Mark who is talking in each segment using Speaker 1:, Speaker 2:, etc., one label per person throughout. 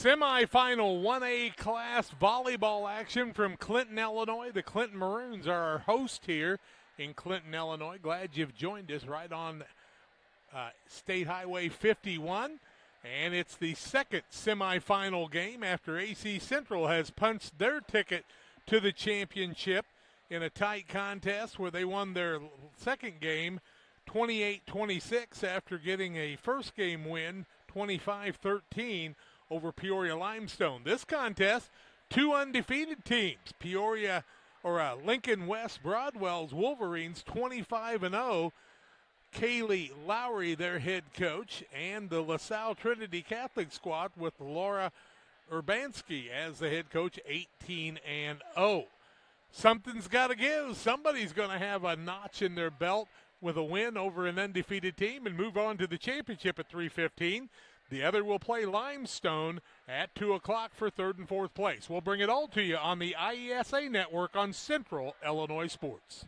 Speaker 1: Semifinal 1A class volleyball action from Clinton, Illinois. The Clinton Maroons are our host here in Clinton, Illinois. Glad you've joined us right on State Highway 51. And it's the second semifinal game after AC Central has punched their ticket to the championship in a tight contest where they won their second game 28-26 after getting a first game win 25-13 over Peoria Limestone. This contest, two undefeated teams. Lincoln West Broadwell's Wolverines 25-0. Kaylee Lowry, their head coach, and the LaSalle Trinity Catholic squad with Laura Urbanski as the head coach, 18-0. Something's got to give. Somebody's going to have a notch in their belt with a win over an undefeated team and move on to the championship at 3:15. The other will play Limestone at 2 o'clock for third and fourth place. We'll bring it all to you on the IESA network on Central Illinois Sports.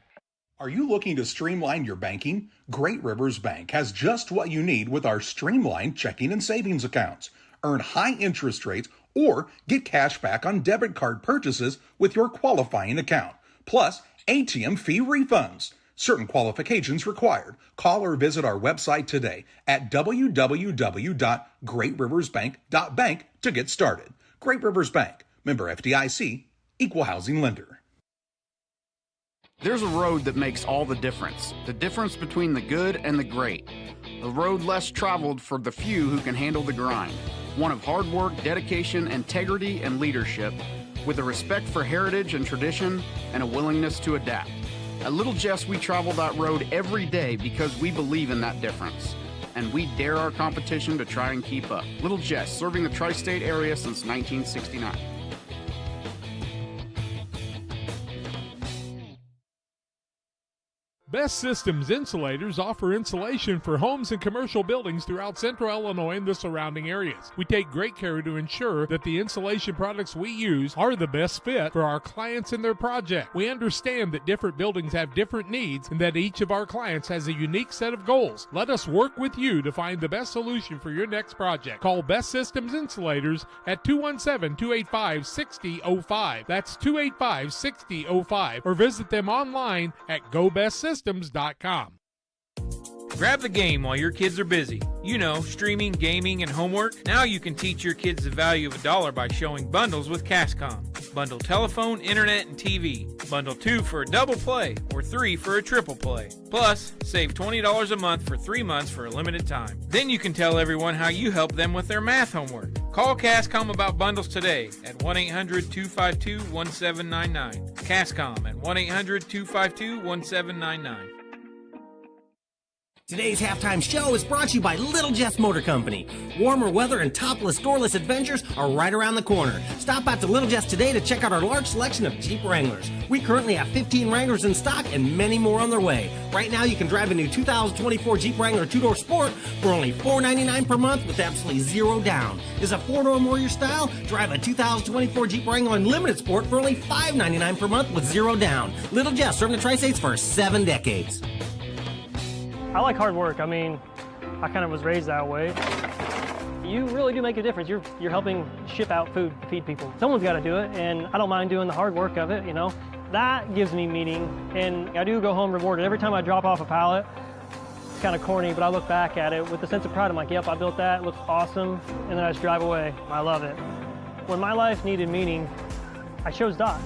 Speaker 2: Are you looking to streamline your banking? Great Rivers Bank has just what you need with our streamlined checking and savings accounts. Earn high interest rates or get cash back on debit card purchases with your qualifying account, plus ATM fee refunds. Certain qualifications required. Call or visit our website today at www.greatriversbank.bank to get started. Great Rivers Bank, member FDIC, equal housing lender.
Speaker 3: There's a road that makes all the difference between the good and the great. A road less traveled for the few who can handle the grind. One of hard work, dedication, integrity, and leadership, with a respect for heritage and tradition and a willingness to adapt. At Little Jess, we travel that road every day because we believe in that difference. And we dare our competition to try and keep up. Little Jess, serving the tri-state area since 1969.
Speaker 1: Best Systems Insulators offer insulation for homes and commercial buildings throughout Central Illinois and the surrounding areas. We take great care to ensure that the insulation products we use are the best fit for our clients and their project. We understand that different buildings have different needs and that each of our clients has a unique set of goals. Let us work with you to find the best solution for your next project. Call Best Systems Insulators at 217-285-6005. That's 285-6005. Or visit them online at GoBestSystems.com.
Speaker 4: Grab the game while your kids are busy. You know, streaming, gaming, and homework. Now you can teach your kids the value of $1 by showing bundles with Cascom. Bundle telephone, internet, and TV. Bundle 2 for a double play or 3 for a triple play. Plus, save $20 a month for 3 months for a limited time. Then you can tell everyone how you help them with their math homework. Call Cascom about bundles today at 1-800-252-1799. Cascom at 1-800-252-1799.
Speaker 5: Today's halftime show is brought to you by Little Jess Motor Company. Warmer weather and topless, doorless adventures are right around the corner. Stop out to Little Jess today to check out our large selection of Jeep Wranglers. We currently have 15 Wranglers in stock and many more on their way. Right now, you can drive a new 2024 Jeep Wrangler 2-door Sport for only $499 per month with absolutely zero down. Is a 4-door more your style? Drive a 2024 Jeep Wrangler Unlimited Sport for only $599 per month with zero down. Little Jess, serving the Tri-States for 7 decades.
Speaker 6: I like hard work. I mean, I kind of was raised that way. You really do make a difference. You're helping ship out food to feed people. Someone's got to do it, and I don't mind doing the hard work of it, you know. That gives me meaning, and I do go home rewarded. Every time I drop off a pallet, it's kind of corny, but I look back at it with a sense of pride. I'm like, yep, I built that. It looks awesome, and then I just drive away. I love it. When my life needed meaning, I chose Doc.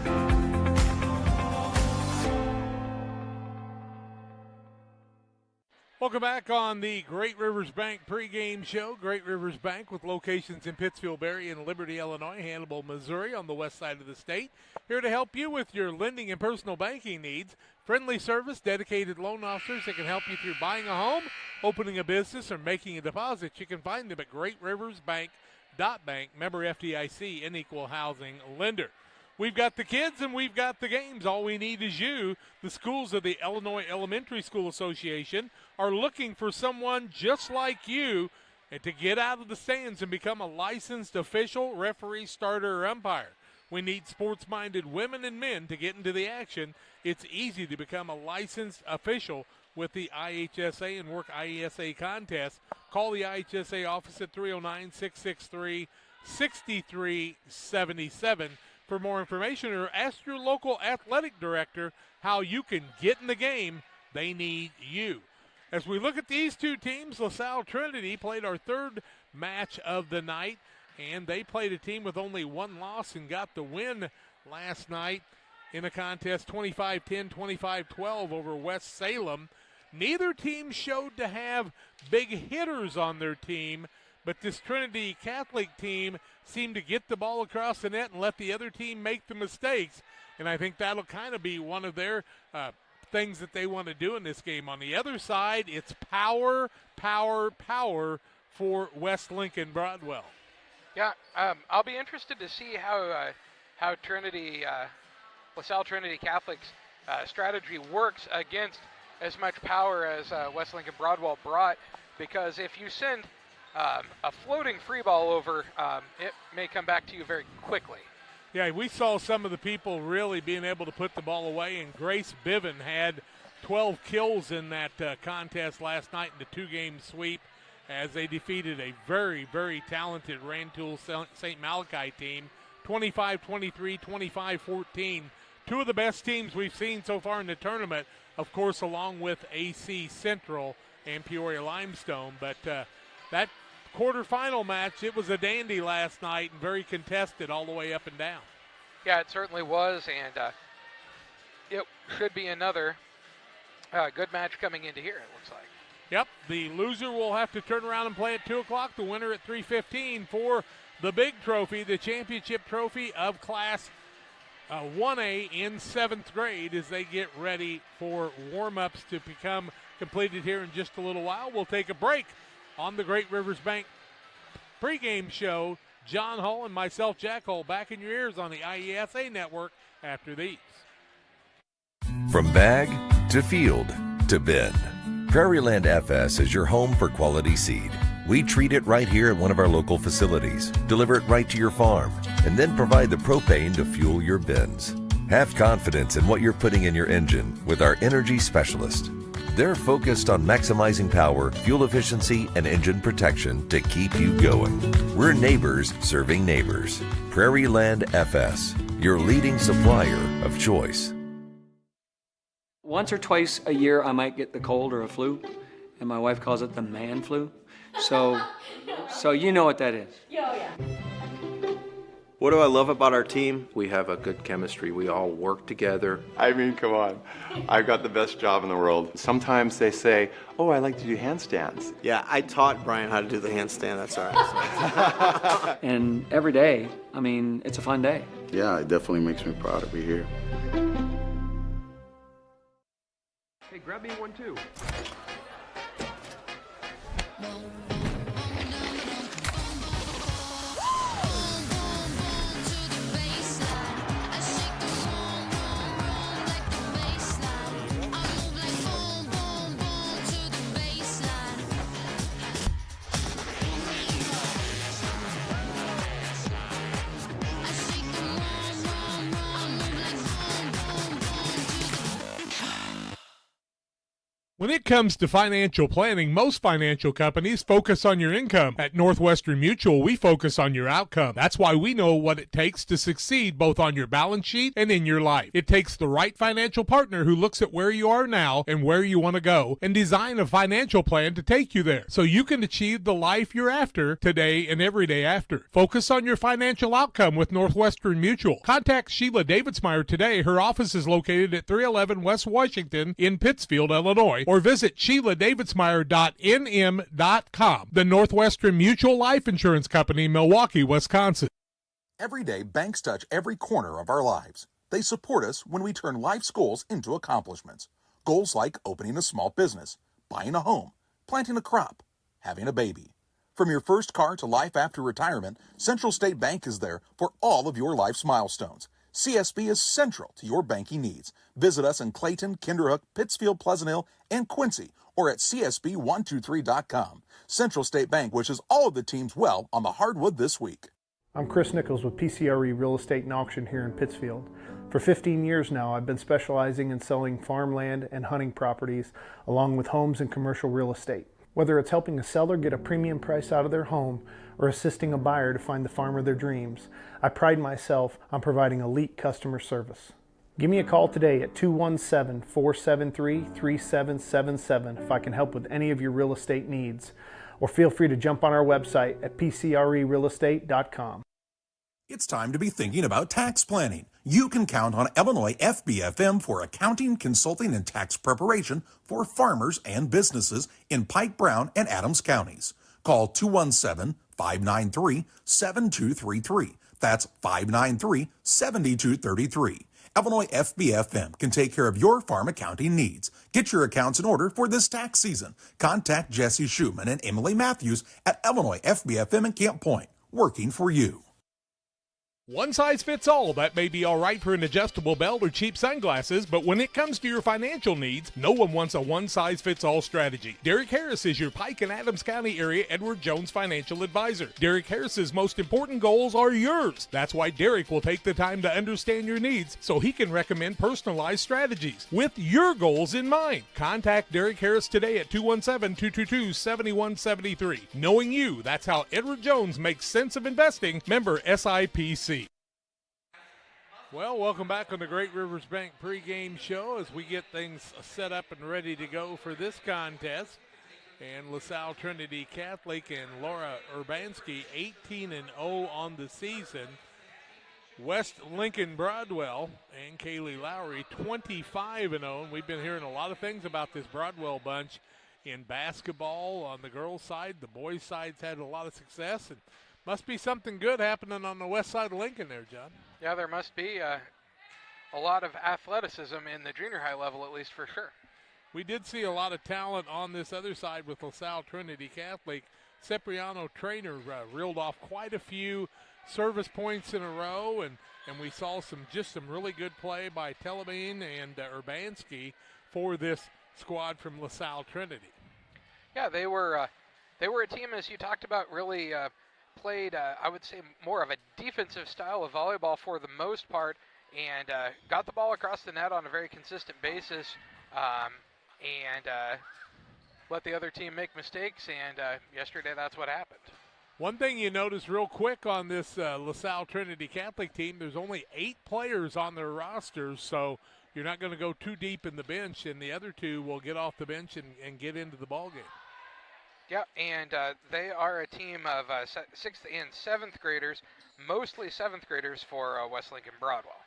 Speaker 1: Welcome back on the Great Rivers Bank pregame show. Great Rivers Bank with locations in Pittsfield, Berry, and Liberty, Illinois, Hannibal, Missouri on the west side of the state. Here to help you with your lending and personal banking needs. Friendly service, dedicated loan officers that can help you through buying a home, opening a business, or making a deposit. You can find them at greatriversbank.bank, member FDIC, and equal housing lender. We've got the kids and we've got the games. All we need is you. The schools of the Illinois Elementary School Association are looking for someone just like you and to get out of the stands and become a licensed official, referee, starter, or umpire. We need sports-minded women and men to get into the action. It's easy to become a licensed official with the IHSA and work IESA contests. Call the IHSA office at 309-663 63-77. For more information, or ask your local athletic director how you can get in the game. They need you. As we look at these two teams, LaSalle Trinity played our third match of the night, and they played a team with only one loss and got the win last night in a contest 25-10, 25-12 over West Salem. Neither team showed to have big hitters on their team, but this Trinity Catholic team seemed to get the ball across the net and let the other team make the mistakes, and I think that'll kind of be one of their things that they want to do in this game. On the other side, it's power, power, power for West Lincoln Broadwell.
Speaker 7: Yeah, I'll be interested to see how Trinity, LaSalle Trinity Catholic's strategy works against as much power as West Lincoln Broadwell brought, because if you send a floating free ball over, it may come back to you very quickly.
Speaker 1: Yeah, we saw some of the people really being able to put the ball away, and Grace Biven had 12 kills in that contest last night in the two-game sweep as they defeated a very, very talented Rantoul St. Malachi team, 25-23, 25-14. Two of the best teams we've seen so far in the tournament, of course, along with AC Central and Peoria Limestone. But that quarterfinal match, it was a dandy last night and very contested all the way up and down.
Speaker 7: Yeah, it certainly was, and it should be another good match coming into here, it looks like.
Speaker 1: Yep, the loser will have to turn around and play at 2 o'clock, the winner at 3:15 for the big trophy, the championship trophy of Class 1A in 7th grade, as they get ready for warm-ups to become completed here in just a little while. We'll take a break on the Great Rivers Bank pregame show. John Hull and myself, Jack Hull, back in your ears on the IESA network after these.
Speaker 8: From bag to field to bin, Prairieland FS is your home for quality seed. We treat it right here at one of our local facilities, deliver it right to your farm, and then provide the propane to fuel your bins. Have confidence in what you're putting in your engine with our energy specialist. They're focused on maximizing power, fuel efficiency, and engine protection to keep you going. We're neighbors serving neighbors. Prairieland FS, your leading supplier of choice.
Speaker 9: Once or twice a year, I might get the cold or a flu, and my wife calls it the man flu. So you know what that is.
Speaker 10: Oh, yeah.
Speaker 11: What do I love about our team? We have a good chemistry. We all work together.
Speaker 12: I mean, come on. I've got the best job in the world. Sometimes they say, oh, I like to do handstands.
Speaker 11: Yeah, I taught Brian how to do the handstand. That's all right.
Speaker 9: And every day, I mean, it's a fun day.
Speaker 12: Yeah, it definitely makes me proud to be here.
Speaker 13: Hey, grab me one too.
Speaker 1: When it comes to financial planning, most financial companies focus on your income. At Northwestern Mutual, we focus on your outcome. That's why we know what it takes to succeed both on your balance sheet and in your life. It takes the right financial partner who looks at where you are now and where you want to go and design a financial plan to take you there so you can achieve the life you're after today and every day after. Focus on your financial outcome with Northwestern Mutual. Contact Sheila Davidsmeyer today. Her office is located at 311 West Washington in Pittsfield, Illinois, or visit SheilaDavidsmeyer.nm.com. The Northwestern Mutual Life Insurance Company, Milwaukee, Wisconsin.
Speaker 2: Every day, banks touch every corner of our lives. They support us when we turn life's goals into accomplishments. Goals like opening a small business, buying a home, planting a crop, having a baby. From your first car to life after retirement, Central State Bank is there for all of your life's milestones. CSB is central to your banking needs. Visit us in Clayton, Kinderhook, Pittsfield, Pleasant Hill, and Quincy, or at csb123.com. Central State Bank wishes all of the teams well on the hardwood this week.
Speaker 14: I'm Chris Nichols with PCRE Real Estate and Auction here in Pittsfield. For 15 years now, I've been specializing in selling farmland and hunting properties, along with homes and commercial real estate. Whether it's helping a seller get a premium price out of their home, or assisting a buyer to find the farm of their dreams. I pride myself on providing elite customer service. Give me a call today at 217-473-3777 if I can help with any of your real estate needs. Or feel free to jump on our website at pcrerealestate.com.
Speaker 2: It's time to be thinking about tax planning. You can count on Illinois FBFM for accounting, consulting, and tax preparation for farmers and businesses in Pike, Brown, and Adams counties. Call 217-593-7233. That's 593-7233. Illinois FBFM can take care of your farm accounting needs. Get your accounts in order for this tax season. Contact Jesse Schumann and Emily Matthews at Illinois FBFM in Camp Point, working for you.
Speaker 1: One size fits all. That may be all right for an adjustable belt or cheap sunglasses, but when it comes to your financial needs, no one wants a one-size-fits-all strategy. Derek Harris is your Pike and Adams County area Edward Jones financial advisor. Derek Harris's most important goals are yours. That's why Derek will take the time to understand your needs so he can recommend personalized strategies with your goals in mind. Contact Derek Harris today at 217-222-7173. Knowing you, that's how Edward Jones makes sense of investing. Member SIPC. Well, welcome back on the Great Rivers Bank pregame show as we get things set up and ready to go for this contest. And LaSalle Trinity Catholic and Laura Urbanski 18-0 on the season. West Lincoln Broadwell and Kaylee Lowry 25-0. And we've been hearing a lot of things about this Broadwell bunch in basketball on the girls' side. The boys' side's had a lot of success, and must be something good happening on the west side of Lincoln there, John.
Speaker 7: Yeah, there must be a lot of athleticism in the junior high level, at least for sure.
Speaker 1: We did see a lot of talent on this other side with LaSalle Trinity Catholic. Cipriano Trainer reeled off quite a few service points in a row, and we saw some really good play by Telebine and Urbanski for this squad from LaSalle Trinity.
Speaker 7: Yeah, they were a team, as you talked about, really played, I would say, more of a defensive style of volleyball for the most part, and got the ball across the net on a very consistent basis, and let the other team make mistakes, and yesterday that's what happened.
Speaker 1: One thing you notice real quick on this LaSalle Trinity Catholic team, there's only 8 players on their rosters, so you're not going to go too deep in the bench, and the other 2 will get off the bench and get into the ballgame.
Speaker 7: Yeah, and they are a team of 6th and 7th graders, mostly 7th graders for West Lincoln Broadwell.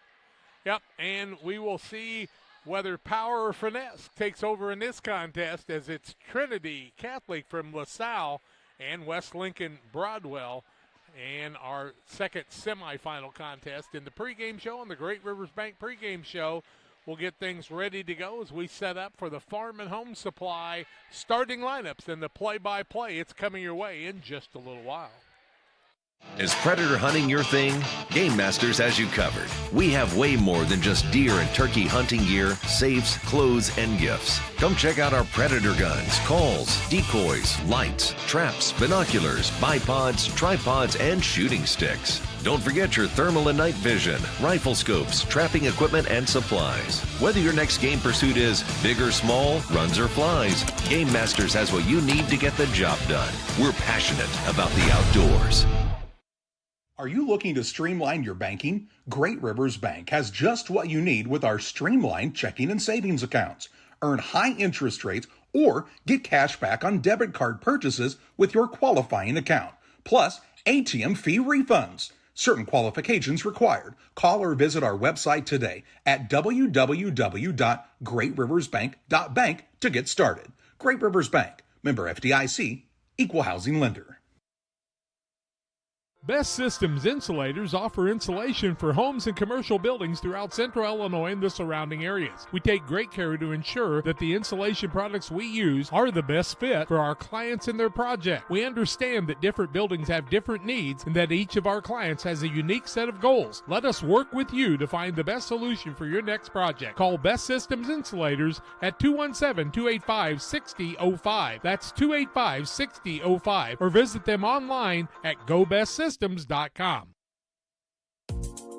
Speaker 1: Yep, and we will see whether power or finesse takes over in this contest, as it's Trinity Catholic from LaSalle and West Lincoln Broadwell, and our second semifinal contest in the pregame show on the Great Rivers Bank pregame show. We'll get things ready to go as we set up for the Farm and Home Supply starting lineups and the play-by-play. It's coming your way in just a little while.
Speaker 8: Is predator hunting your thing? Game Masters has you covered. We have way more than just deer and turkey hunting gear, safes, clothes, and gifts. Come check out our predator guns, calls, decoys, lights, traps, binoculars, bipods, tripods, and shooting sticks. Don't forget your thermal and night vision, rifle scopes, trapping equipment, and supplies. Whether your next game pursuit is big or small, runs or flies, Game Masters has what you need to get the job done. We're passionate about the outdoors.
Speaker 2: Are you looking to streamline your banking? Great Rivers Bank has just what you need with our streamlined checking and savings accounts. Earn high interest rates or get cash back on debit card purchases with your qualifying account, plus ATM fee refunds. Certain qualifications required. Call or visit our website today at www.greatriversbank.bank to get started. Great Rivers Bank, member FDIC, equal housing lender.
Speaker 1: Best Systems Insulators offer insulation for homes and commercial buildings throughout central Illinois and the surrounding areas. We take great care to ensure that the insulation products we use are the best fit for our clients and their project. We understand that different buildings have different needs and that each of our clients has a unique set of goals. Let us work with you to find the best solution for your next project. Call Best Systems Insulators at 217-285-6005. That's 285-6005. Or visit them online at GoBestSystems.com.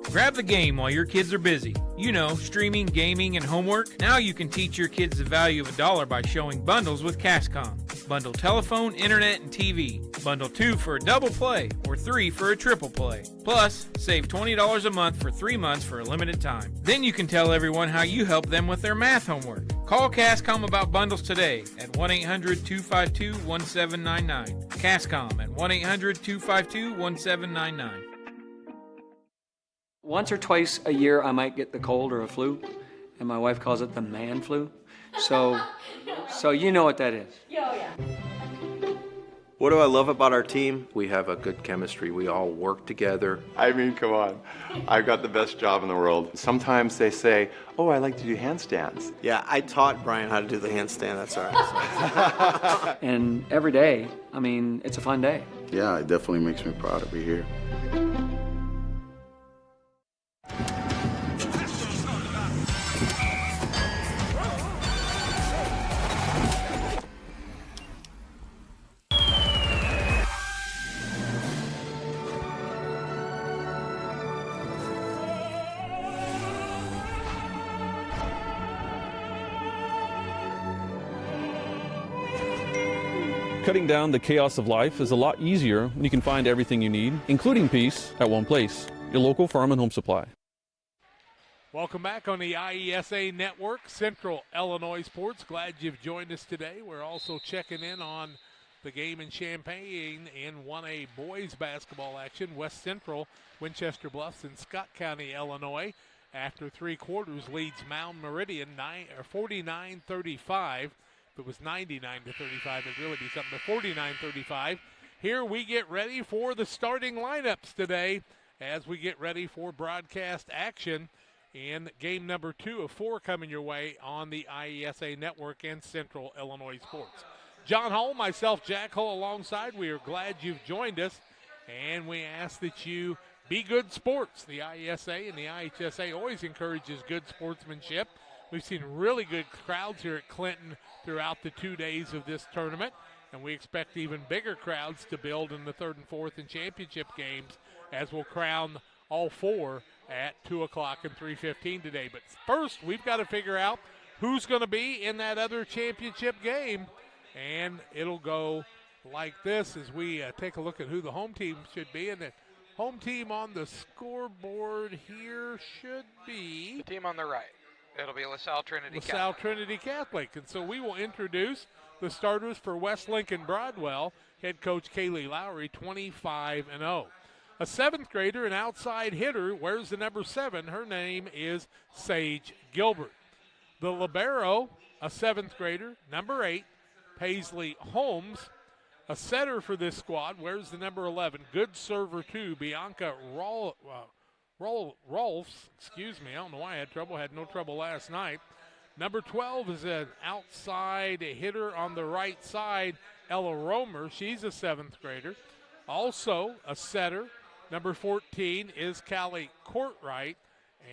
Speaker 4: Grab the game while your kids are busy. You know, streaming, gaming, and homework. Now you can teach your kids the value of $1 by showing bundles with CashCom. Bundle telephone, internet, and TV. Bundle 2 for a double play or 3 for a triple play. Plus, save $20 a month for 3 months for a limited time. Then you can tell everyone how you help them with their math homework. Call Cascom about bundles today at 1-800-252-1799. Cascom at 1-800-252-1799.
Speaker 9: Once or twice a year, I might get the cold or a flu, and my wife calls it the man flu. So you know what that is.
Speaker 11: Yeah. What do I love about our team? We have a good chemistry. We all work together.
Speaker 12: I mean, come on. I've got the best job in the world. Sometimes they say, oh, I like to do handstands.
Speaker 10: Yeah, I taught Brian how to do the handstand. That's all right.
Speaker 9: And every day, I mean, it's a fun day.
Speaker 15: Yeah, it definitely makes me proud to be here.
Speaker 16: Cutting down the chaos of life is a lot easier when you can find everything you need, including peace, at one place. Your local farm and home supply.
Speaker 1: Welcome back on the IESA Network, Central Illinois Sports. Glad you've joined us today. We're also checking in on the game in Champaign in 1A boys basketball action. West Central, Winchester Bluffs, and Scott County, Illinois. After three quarters, leads Mount Meridian 49-35. If it was 99-35, it'd really be something, but 49-35. Here we get ready for the starting lineups today as we get ready for broadcast action in game number 2 of 4 coming your way on the IESA Network and Central Illinois Sports. John Hull, myself, Jack Hull alongside. We are glad you've joined us, and we ask that you be good sports. The IESA and the IHSA always encourages good sportsmanship. We've seen really good crowds here at Clinton throughout the 2 days of this tournament, and we expect even bigger crowds to build in the 3rd and 4th and championship games as we'll crown all 4 at 2 o'clock and 3:15 today. But first, we've got to figure out who's going to be in that other championship game, and it'll go like this as we take a look at who the home team should be. And the home team on the scoreboard here should be
Speaker 7: the team on the right. It'll be LaSalle Trinity Catholic.
Speaker 1: LaSalle Trinity Catholic. And so we will introduce the starters for West Lincoln Broadwell. Head coach Kaylee Lowry, 25-0. A 7th grader, an outside hitter, wears the number 7. Her name is Sage Gilbert. The libero, a 7th grader, number 8, Paisley Holmes. A setter for this squad, wears the number 11. Good server, too, Bianca Rolfs, excuse me, I don't know why I had trouble. Had no trouble last night. Number 12 is an outside hitter on the right side, Ella Romer. She's a 7th grader. Also a setter. Number 14 is Callie Courtwright.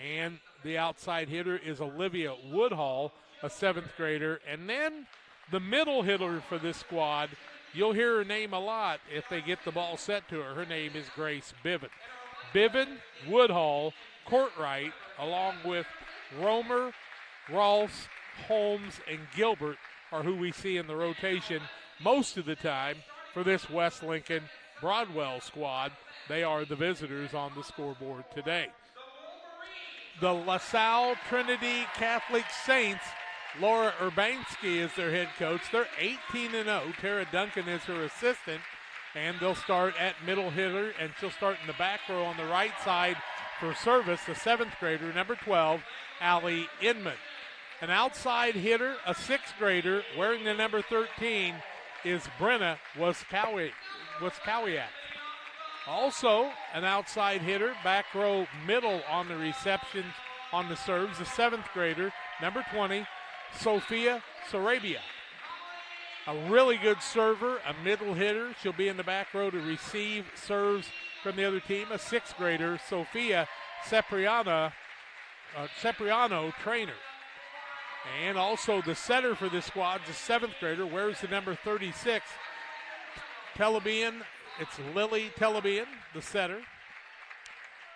Speaker 1: And the outside hitter is Olivia Woodhall, a 7th grader. And then the middle hitter for this squad, you'll hear her name a lot if they get the ball set to her. Her name is Grace Biven. Biven, Woodhall, Courtwright, along with Romer, Rolfs, Holmes, and Gilbert are who we see in the rotation most of the time for this West Lincoln Broadwell squad. They are the visitors on the scoreboard today. The LaSalle Trinity Catholic Saints, Laura Urbanski is their head coach. They're 18-0. Tara Duncan is her assistant. And they'll start at middle hitter, and she'll start in the back row on the right side for service, the 7th grader, number 12, Allie Inman. An outside hitter, a 6th grader, wearing the number 13, is Brenna Waskowiak. Also, an outside hitter, back row middle on the receptions, on the serves, the 7th grader, number 20, Sophia Sarabia. A really good server, a middle hitter. She'll be in the back row to receive serves from the other team. A 6th grader, Sophia Cipriano, trainer. And also the setter for this squad is a 7th grader, wears the number 36. Telebian, it's Lily Telebian, the setter.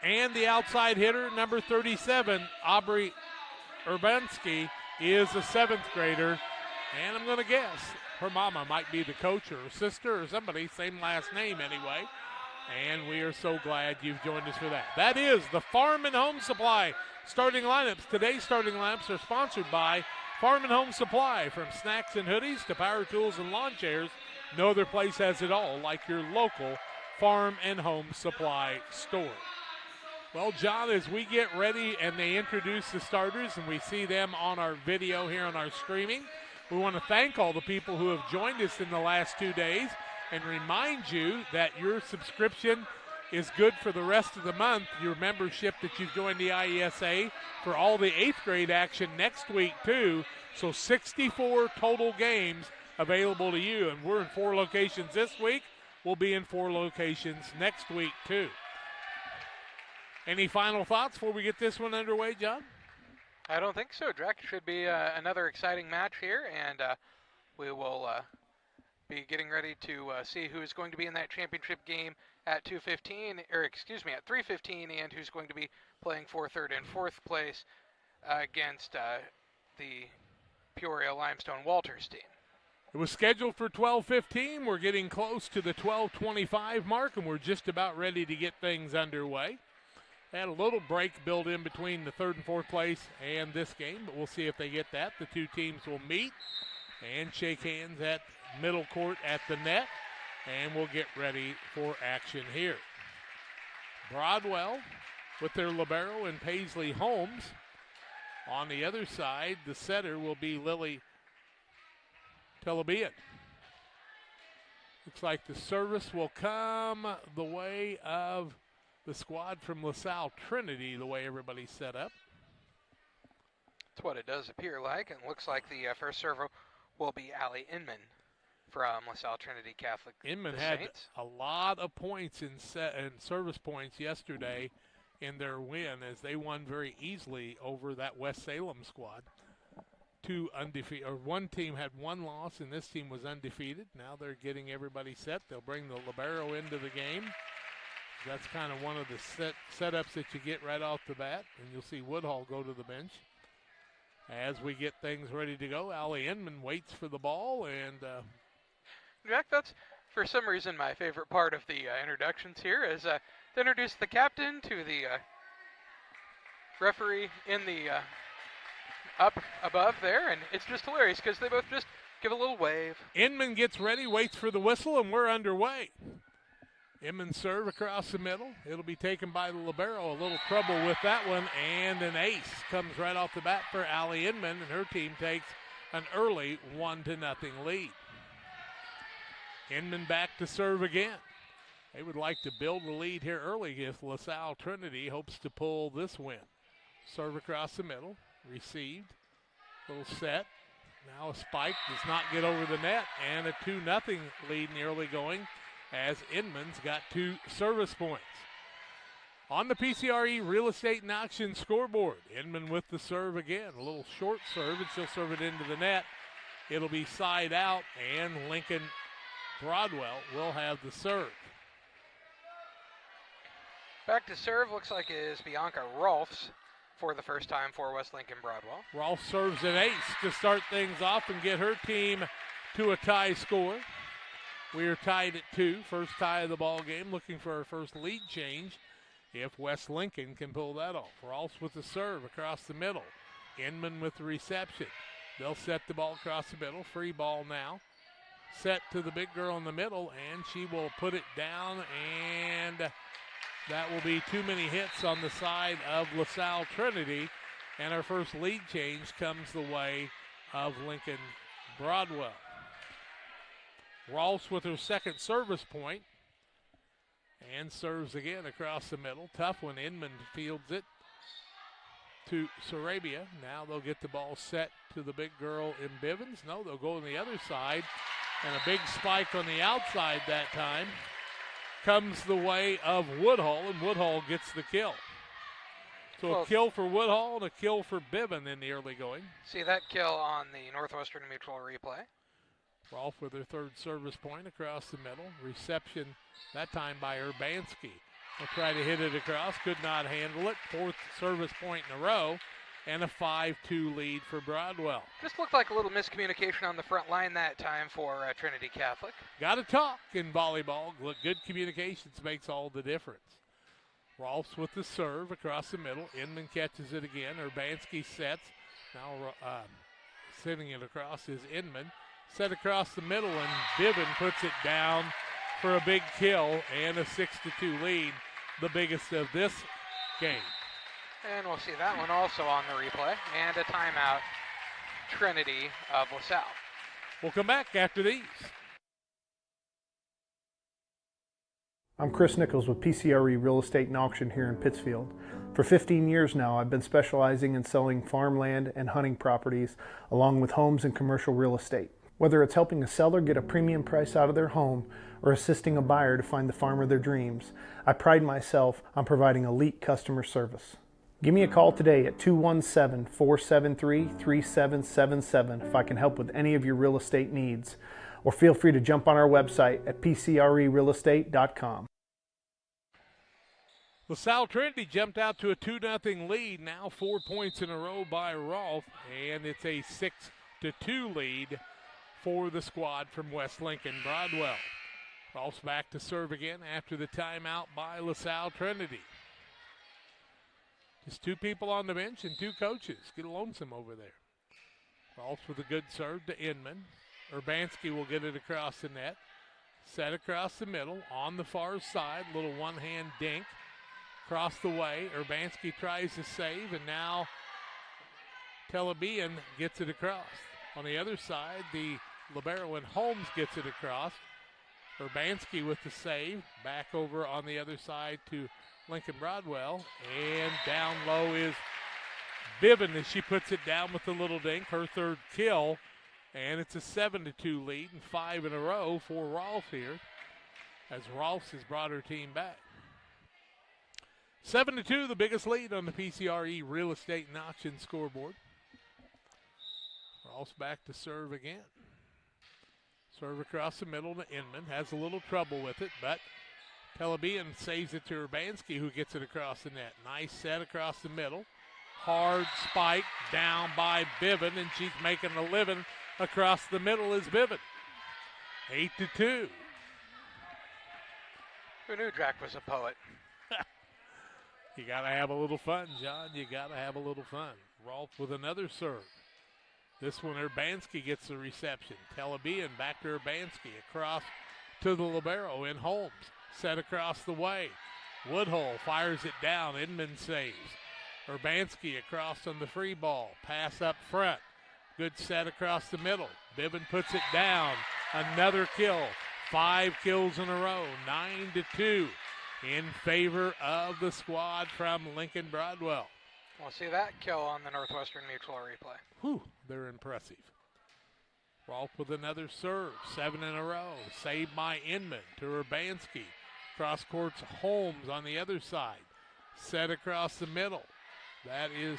Speaker 1: And the outside hitter, number 37, Aubrey Urbanski, is a 7th grader. And I'm going to guess her mama might be the coach or her sister or somebody, same last name anyway. And we are so glad you've joined us for that. That is the Farm and Home Supply starting lineups. Today's starting lineups are sponsored by Farm and Home Supply. From snacks and hoodies to power tools and lawn chairs, no other place has it all like your local Farm and Home Supply store. Well, John, as we get ready and they introduce the starters and we see them on our video here on our streaming, we want to thank all the people who have joined us in the last 2 days and remind you that your subscription is good for the rest of the month, your membership that you've joined the IESA for all the 8th grade action next week too. So 64 total games available to you, and we're in 4 locations this week. We'll be in 4 locations next week too. Any final thoughts before we get this one underway, John?
Speaker 7: I don't think so, Drek. Should be another exciting match here, and we will be getting ready to see who is going to be in that championship game at 2:15, or excuse me, at 3:15, and who's going to be playing for 3rd and 4th place against the Peoria Limestone Walters team.
Speaker 1: It was scheduled for 12:15. We're getting close to the 12:25 mark, and we're just about ready to get things underway. Had a little break built in between the 3rd and 4th place and this game, but we'll see if they get that. The 2 teams will meet and shake hands at middle court at the net, and we'll get ready for action here. Broadwell with their libero and Paisley Holmes. On the other side, the setter will be Lily Telebian. Looks like the service will come the way of the squad from LaSalle Trinity, the way everybody's set up.
Speaker 7: That's what it does appear like, and looks like the first server will be Allie Inman from LaSalle Trinity Catholic.
Speaker 1: Inman had a lot of points in service points yesterday in their win, as they won very easily over that West Salem squad. 2 undefeated, or one team had 1 loss, and this team was undefeated. Now they're getting everybody set. They'll bring the libero into the game. That's kind of one of the setups that you get right off the bat, and you'll see Woodhull go to the bench. As we get things ready to go, Allie Inman waits for the ball, and
Speaker 7: Jack, that's for some reason my favorite part of the introductions here is to introduce the captain to the referee in the up above there, and it's just hilarious because they both just give a little wave.
Speaker 1: Inman gets ready, waits for the whistle, and we're underway. Inman serve across the middle. It'll be taken by the libero. A little trouble with that one, and an ace comes right off the bat for Allie Inman, and her team takes an early 1-0 lead. Inman back to serve again. They would like to build a lead here early if LaSalle Trinity hopes to pull this win. Serve across the middle, received, little set. Now a spike, does not get over the net, and a 2-0 lead in the early going, as Inman's got 2 service points. On the PCRE Real Estate and Auction scoreboard, Inman with the serve again. A little short serve, and she'll serve it into the net. It'll be side out, and Lincoln Broadwell will have the serve.
Speaker 7: Back to serve, looks like it is Bianca Rolfs for the first time for West Lincoln Broadwell.
Speaker 1: Rolf serves an ace to start things off and get her team to a tie score. We are tied at 2, first tie of the ball game, looking for our first lead change if West Lincoln can pull that off. Rolfs with the serve across the middle. Inman with the reception. They'll set the ball across the middle. Free ball now. Set to the big girl in the middle, and she will put it down, and that will be too many hits on the side of LaSalle Trinity, and our first lead change comes the way of Lincoln Broadwell. Rolfs with her second service point, and serves again across the middle. Tough when Inman fields it to Sarabia. Now they'll get the ball set to the big girl in Bivens. No, they'll go on the other side, and a big spike on the outside that time comes the way of Woodhull, and Woodhull gets the kill. So a kill for Woodhull and a kill for Biven in the early going.
Speaker 7: See that kill on the Northwestern Mutual replay.
Speaker 1: Rolf with her third service point across the middle. Reception that time by Urbanski. Will try to hit it across, could not handle it. Fourth service point in a row. and a 5-2 lead for Broadwell.
Speaker 7: Just looked like a little miscommunication on the front line that time for Trinity Catholic.
Speaker 1: Got to talk in volleyball. Good communications makes all the difference. Rolfs with the serve across the middle. Inman catches it again. Urbanski sets. Now sending it across is Inman. Set across the middle, and Biven puts it down for a big kill and a 6-2 lead, the biggest of this game.
Speaker 7: And we'll see that one also on the replay. And a timeout, Trinity of LaSalle.
Speaker 1: We'll come back after these.
Speaker 14: I'm Chris Nichols with PCRE Real Estate and Auction here in Pittsfield. For 15 years now, I've been specializing in selling farmland and hunting properties, along with homes and commercial real estate. Whether it's helping a seller get a premium price out of their home or assisting a buyer to find the farm of their dreams, I pride myself on providing elite customer service. Give me a call today at 217-473-3777 if I can help with any of your real estate needs, or feel free to jump on our website at pcrerealestate.com.
Speaker 1: LaSalle Trinity jumped out to a 2-0 lead, now 4 points in a row by Rolf, and it's a 6-2 lead for the squad from West Lincoln Broadwell. Rolf's back to serve again after the timeout by LaSalle Trinity. Just two people on the bench and two coaches. Get lonesome over there. Rolf with a good serve to Inman. Urbanski will get it across the net. Set across the middle on the far side. Little one-hand dink. Across the way. Urbanski tries to save, and now Telebian gets it across. On the other side, the libero and Holmes gets it across. Urbanski with the save. Back over on the other side to Lincoln Broadwell. And down low is Biven as she puts it down with the little dink. Her third kill. And it's a 7-2 lead and 5 in a row for Rolf here, as Rolfs has brought her team back. 7-2, the biggest lead on the PCRE Real Estate and Auction scoreboard. Rolfs back to serve again. Serve across the middle to Inman. Has a little trouble with it, but Telebian saves it to Urbanski, who gets it across the net. Nice set across the middle. Hard spike down by Biven, and she's making a living. Across the middle is Biven. 8-2.
Speaker 7: Who knew Jack was a poet?
Speaker 1: You got to have a little fun, John. You got to have a little fun. Rolf with another serve. This one, Urbanski gets the reception. Telebian back to Urbanski. Across to the libero in Holmes. Set across the way. Woodhull fires it down. Inman saves. Urbanski across on the free ball. Pass up front. Good set across the middle. Biven puts it down. Another kill. 5 kills in a row. 9-2 in favor of the squad from Lincoln Broadwell.
Speaker 7: We'll see that kill on the Northwestern Mutual replay.
Speaker 1: Whew, they're impressive. Rolf with another serve. 7 in a row. Saved by Inman to Urbanski. Cross court's Holmes on the other side. Set across the middle. That is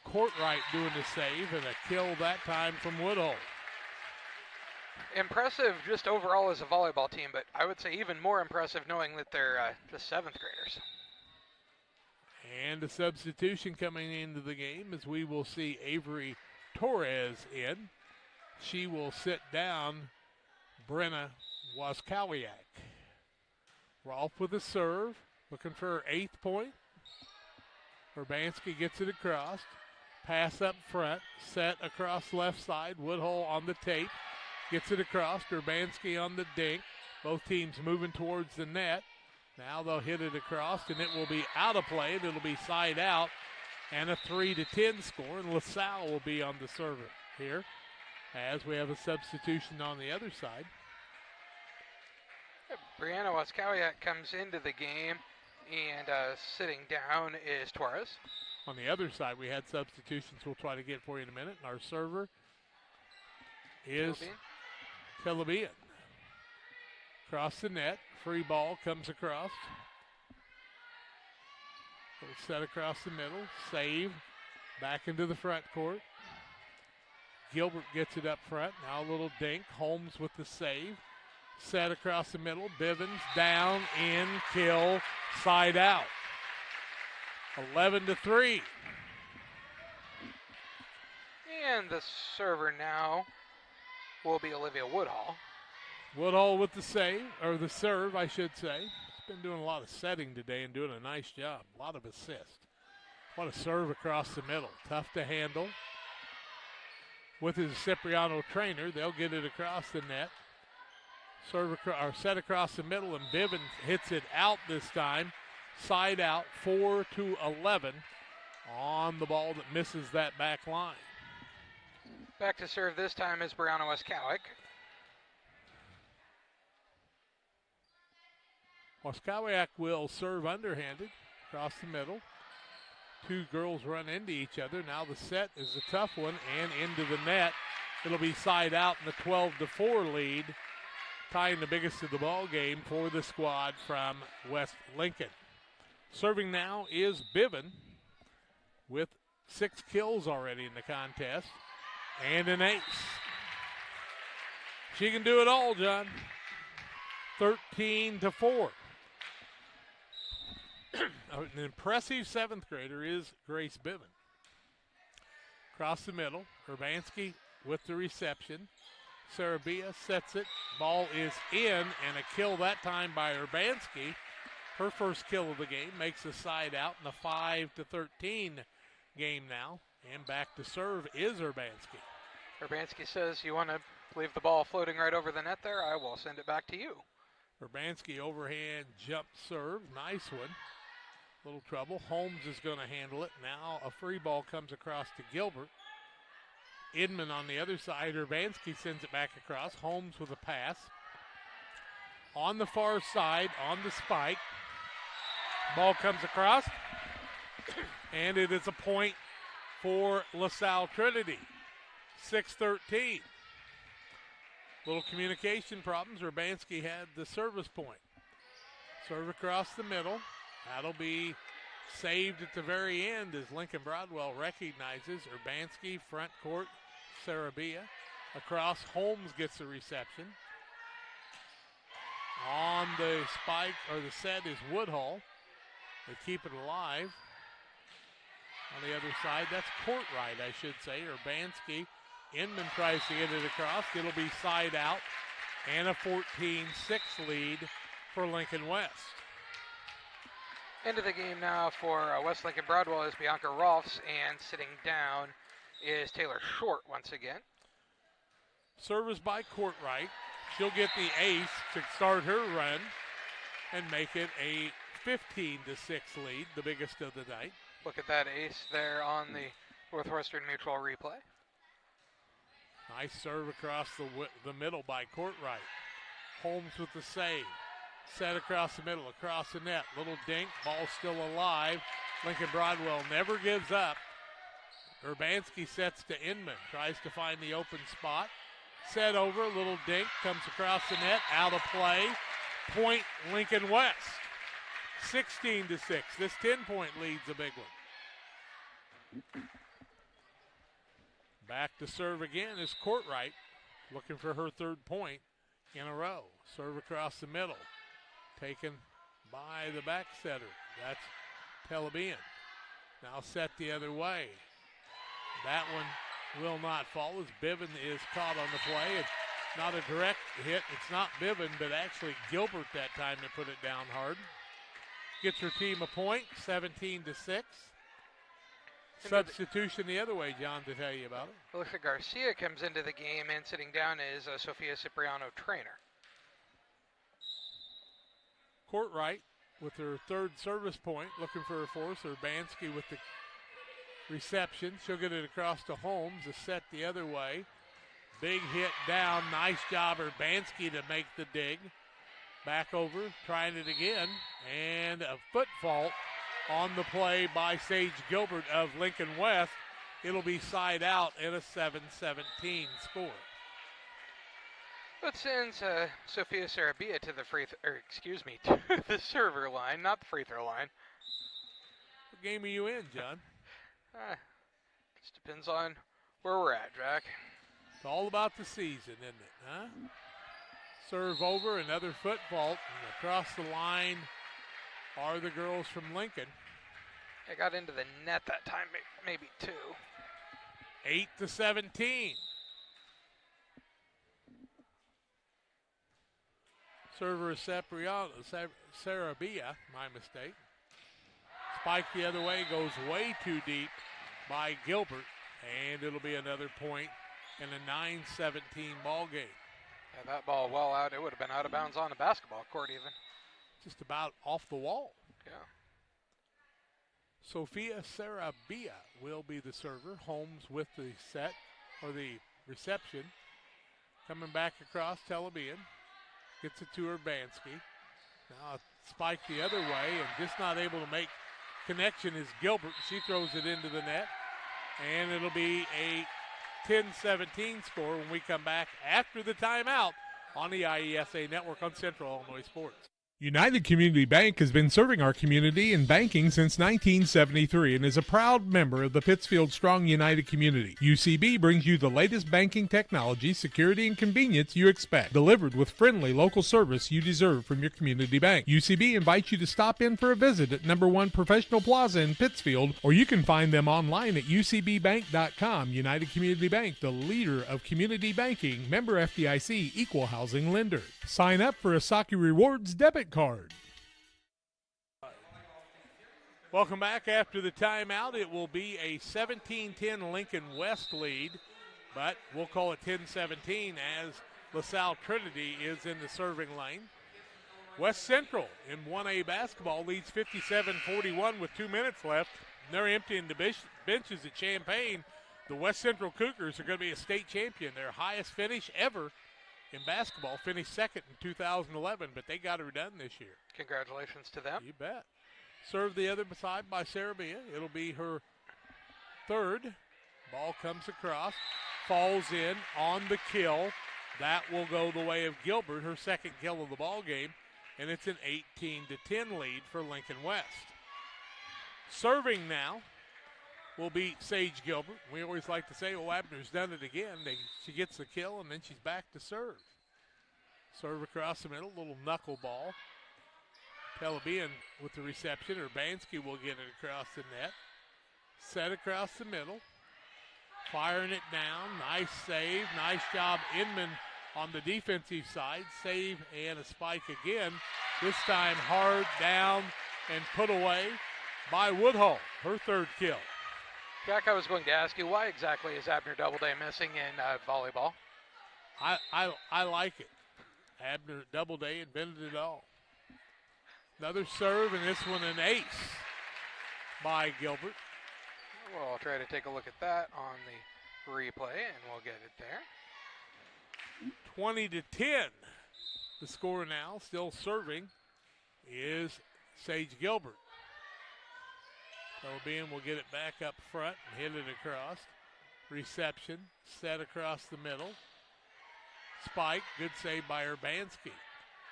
Speaker 1: Courtright doing the save, and a kill that time from Woodhull.
Speaker 7: Impressive just overall as a volleyball team, but I would say even more impressive knowing that they're just 7th graders.
Speaker 1: And a substitution coming into the game as we will see Avery Torres in. She will sit down Brenna Waskowiak. Rolf with a serve, looking for her 8th point. Urbanski gets it across. Pass up front, set across left side. Woodhull on the tape, gets it across. Urbanski on the dink. Both teams moving towards the net. Now they'll hit it across, and it will be out of play. It'll be side out, and a 3-10 score. And LaSalle will be on the server here, as we have a substitution on the other side.
Speaker 7: Brianna Waskowiak comes into the game, and sitting down is Torres.
Speaker 1: On the other side, we had substitutions we'll try to get for you in a minute. And our server is Telebian. Across the net, free ball comes across. Little set across the middle, save, back into the front court. Gilbert gets it up front, now a little dink. Holmes with the save. Set across the middle, Bivens down, in, kill, side out. 11-3.
Speaker 7: And the server now will be Olivia Woodhall.
Speaker 1: Woodhall with the save, or the serve, I should say. He's been doing a lot of setting today and doing a nice job. A lot of assist. What a serve across the middle. Tough to handle. With his Cipriano trainer, they'll get it across the net. Serve or set across the middle, and Bivens hits it out this time. Side out, 4-11 on the ball that misses that back line.
Speaker 7: Back to serve this time is Brianna Waskowiak.
Speaker 1: Waskowiak will serve underhanded across the middle. Two girls run into each other. Now the set is a tough one and into the net. It'll be side out in the 12-4 lead, tying the biggest of the ball game for the squad from West Lincoln. Serving now is Biven with 6 kills already in the contest and an ace. She can do it all, John. 13-4. An impressive 7th grader is Grace Biven. Across the middle, Urbanski with the reception. Sarabia sets it. Ball is in, and a kill that time by Urbanski. Her first kill of the game makes a side out in the 5-13 game now. And back to serve is Urbanski.
Speaker 7: Urbanski says, you want to leave the ball floating right over the net there? I will send it back to you.
Speaker 1: Urbanski overhand jump serve. Nice one. Little trouble. Holmes is going to handle it. Now a free ball comes across to Gilbert. Inman on the other side. Urbanski sends it back across. Holmes with a pass. On the far side, on the spike. Ball comes across. And it is a point for LaSalle Trinity. 6-13. Little communication problems. Urbanski had the service point. Serve across the middle. That'll be saved at the very end as Lincoln Broadwell recognizes Urbanski, front court, Sarabia. Across, Holmes gets the reception. On the spike, or the set, is Woodhull. They keep it alive. On the other side, that's court right, I should say. Urbanski, Inman tries to get it across. It'll be side out. And a 14-6 lead for Lincoln West.
Speaker 7: Into the game now for West Lincoln Broadwell is Bianca Rolfs, and sitting down is Taylor Short once again.
Speaker 1: Service by Courtright. She'll get the ace to start her run and make it a 15-6 lead, the biggest of the night.
Speaker 7: Look at that ace there on the Northwestern Mutual replay.
Speaker 1: Nice serve across the middle by Courtright. Holmes with the save. Set across the middle, across the net. Little dink, ball still alive. Lincoln Broadwell never gives up. Urbanski sets to Inman, tries to find the open spot. Set over, little dink, comes across the net, out of play. Point Lincoln West. 16-6. This 10-point lead's a big one. Back to serve again is Courtright, looking for her third point in a row. Serve across the middle. Taken by the back setter. That's Pelabian. Now set the other way. That one will not fall as Biven is caught on the play. It's not a direct hit. It's not Biven, but actually Gilbert that time to put it down hard. Gets her team a point, 17-6. Substitution the other way, John, to tell you about it.
Speaker 7: It looks like Garcia comes into the game, and sitting down is Sophia Cipriano, trainer.
Speaker 1: Courtright with her third service point, looking for her fourth. Urbanski with the reception. She'll get it across to Holmes. A set the other way. Big hit down. Nice job, Urbanski, to make the dig. Back over, trying it again. And a foot fault on the play by Sage Gilbert of Lincoln West. It'll be side out in a 7-17 score.
Speaker 7: That sends Sophia Sarabia to the to the server line, not the free throw line.
Speaker 1: What game are you in, John?
Speaker 7: Just depends on where we're at, Jack.
Speaker 1: It's all about the season, isn't it, huh? Serve over, another foot fault, and across the line are the girls from Lincoln.
Speaker 7: I got into the net that time, maybe two.
Speaker 1: 8-17. Server is Sarabia, my mistake. Spike the other way, goes way too deep by Gilbert, and it'll be another point in a 9-17 ball game.
Speaker 7: Yeah, that ball well out. It would have been out of bounds on the basketball court even.
Speaker 1: Just about off the wall.
Speaker 7: Yeah.
Speaker 1: Sophia Sarabia will be the server. Holmes with the set, or the reception. Coming back across, Telebian. Gets it to Urbanski. Now a spike the other way, and just not able to make connection is Gilbert. She throws it into the net, and it'll be a 10-17 score when we come back after the timeout on the IESA Network on Central Illinois Sports. United Community Bank has been serving our community in banking since 1973 and is a proud member of the Pittsfield Strong United community. UCB brings you the latest banking technology, security, and convenience you expect, delivered with friendly local service you deserve from your community bank. UCB invites you to stop in for a visit at No. 1 Professional Plaza in Pittsfield, or you can find them online at ucbbank.com. United Community Bank, the leader of community banking, member FDIC, equal housing lender. Sign up for a Saki Rewards debit card. Welcome back after the timeout. It will be a 17-10 Lincoln West lead, but we'll call it 10-17 as LaSalle Trinity is in the serving lane. West Central in 1A basketball leads 57-41 with 2 minutes left. They're emptying the benches at Champaign. The West Central Cougars are going to be a state champion, their highest finish ever in basketball, finished second in 2011, but they got her done this year.
Speaker 7: Congratulations to them.
Speaker 1: You bet. Served the other side by Sarabia. It'll be her third. Ball comes across, falls in on the kill. That will go the way of Gilbert, her second kill of the ball game, and it's an 18-10 lead for Lincoln West. Serving now will be Sage Gilbert. We always like to say, oh, Abner's done it again. She gets the kill, and then she's back to serve. Serve across the middle, little knuckleball. Telebian with the reception. Urbanski will get it across the net. Set across the middle. Firing it down. Nice save. Nice job, Inman, on the defensive side. Save and a spike again. This time hard down and put away by Woodhull. Her third kill.
Speaker 7: Jack, I was going to ask you, why exactly is Abner Doubleday missing in volleyball?
Speaker 1: I like it. Abner Doubleday invented it all. Another serve, and this one an ace by Gilbert.
Speaker 7: Well, I'll try to take a look at that on the replay, and we'll get it there.
Speaker 1: 20-10. The score now, still serving, is Sage Gilbert. Telebian will get it back up front and hit it across. Reception, set across the middle. Spike, good save by Urbanski.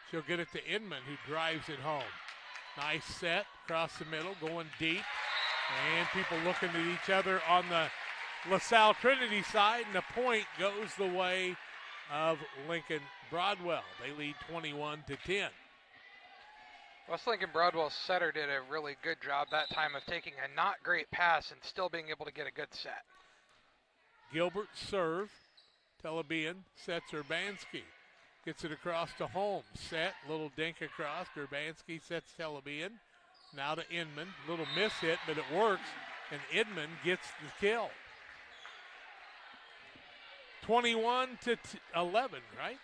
Speaker 1: She'll get it to Inman, who drives it home. Nice set across the middle, going deep. And people looking at each other on the LaSalle Trinity side, and the point goes the way of Lincoln Broadwell. They lead 21-10.
Speaker 7: West Lincoln Broadwell's setter did a really good job that time of taking a not great pass and still being able to get a good set.
Speaker 1: Gilbert serve. Telebian sets Urbanski. Gets it across to Holmes. Set, little dink across. Urbanski sets Telebian. Now to Inman. Little miss hit, but it works. And Inman gets the kill. 21-11, right?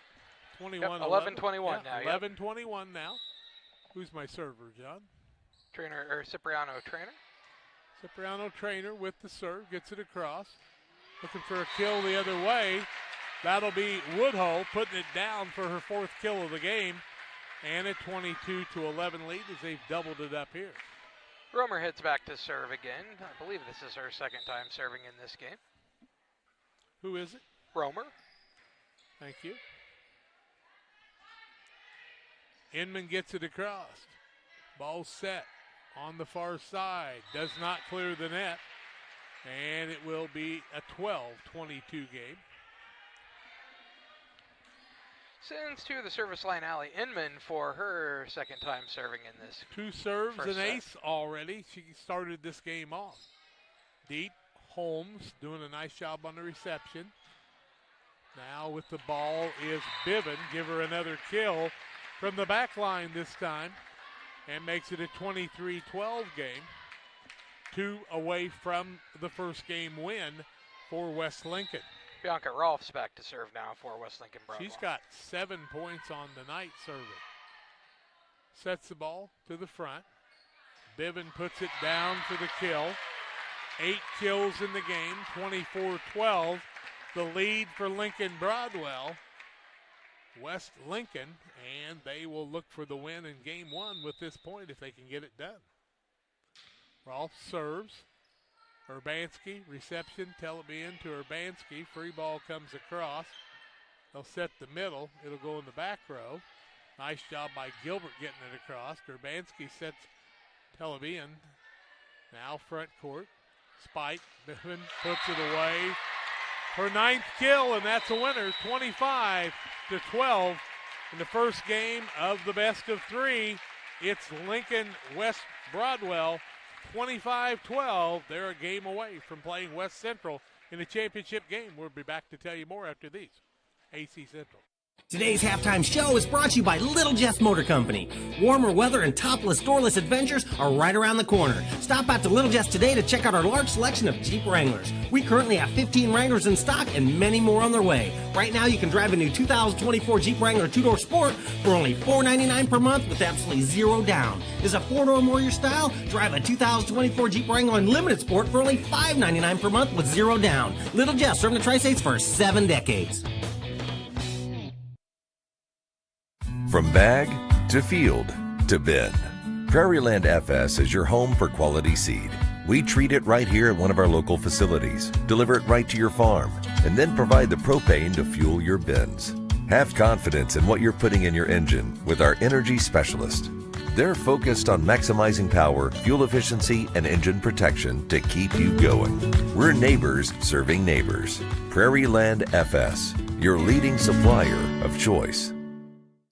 Speaker 7: 11-21 now.
Speaker 1: 11-21 now. Who's my server, John?
Speaker 7: Trainer, or Cipriano Trainer.
Speaker 1: Cipriano Trainer with the serve, gets it across. Looking for a kill the other way. That'll be Woodhull putting it down for her fourth kill of the game. And a 22-11 lead as they've doubled it up here.
Speaker 7: Romer hits back to serve again. I believe this is her second time serving in this game.
Speaker 1: Who is it?
Speaker 7: Romer.
Speaker 1: Thank you. Inman gets it across. Ball set on the far side. Does not clear the net. And it will be a 12-22 game.
Speaker 7: Sends to the service line Allie Inman for her second time serving in this.
Speaker 1: Two serves, an
Speaker 7: set.
Speaker 1: ace already. She started this game off. Deep, Holmes doing a nice job on the reception. Now with the ball is Biven. Give her another kill from the back line this time and makes it a 23-12 game. 2 away from the first game win for West Lincoln.
Speaker 7: Bianca Rolf's back to serve now for West Lincoln Broadwell.
Speaker 1: She's got 7 points on the night serving. Sets the ball to the front. Biven puts it down for the kill. 8 kills in the game, 24-12. The lead for Lincoln Broadwell. West Lincoln, and they will look for the win in game 1 with this point if they can get it done. Rolf serves. Urbanski, reception, Telebian to Urbanski. Free ball comes across. They'll set the middle. It'll go in the back row. Nice job by Gilbert getting it across. Urbanski sets Telebian. Now front court. Spike. Biven puts it away. Her 9th kill, and that's a winner. 25-12 in the first game of the best of 3. It's Lincoln West Broadwell. 25-12. They're a game away from playing West Central in the championship game. We'll be back to tell you more after these. AC Central.
Speaker 5: Today's halftime show is brought to you by Little Jess Motor Company. Warmer weather and topless, doorless adventures are right around the corner. Stop out to Little Jess today to check out our large selection of Jeep Wranglers. We currently have 15 Wranglers in stock and many more on their way. Right now, you can drive a new 2024 Jeep Wrangler 2-door Sport for only $499 per month with absolutely zero down. Is a 4-door more your style? Drive a 2024 Jeep Wrangler Unlimited Sport for only $599 per month with zero down. Little Jess, serving the Tri-States for 7 decades.
Speaker 8: From bag to field to bin, Prairieland FS is your home for quality seed. We treat it right here at one of our local facilities, deliver it right to your farm, and then provide the propane to fuel your bins. Have confidence in what you're putting in your engine with our energy specialist. They're focused on maximizing power, fuel efficiency, and engine protection to keep you going. We're neighbors serving neighbors. Prairieland FS, your leading supplier of choice.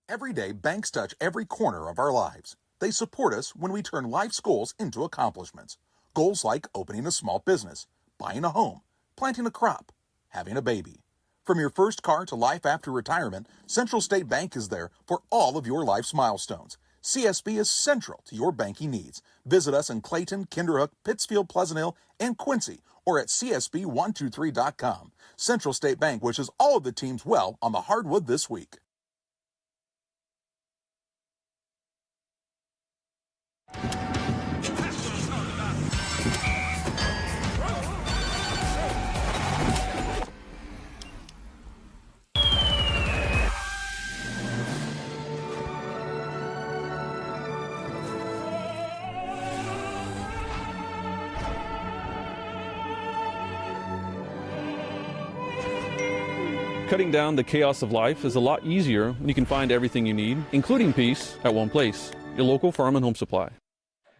Speaker 2: Every day, banks touch every corner of our lives. They support us when we turn life's goals into accomplishments. Goals like opening a small business, buying a home, planting a crop, having a baby. From your first car to life after retirement, Central State Bank is there for all of your life's milestones. CSB is central to your banking needs. Visit us in Clayton, Kinderhook, Pittsfield, Pleasant Hill, and Quincy, or at csb123.com. Central State Bank wishes all of the teams well on the hardwood this week.
Speaker 16: Cutting down the chaos of life is a lot easier when you can find everything you need, including peace, at one place. Your local farm and home supply.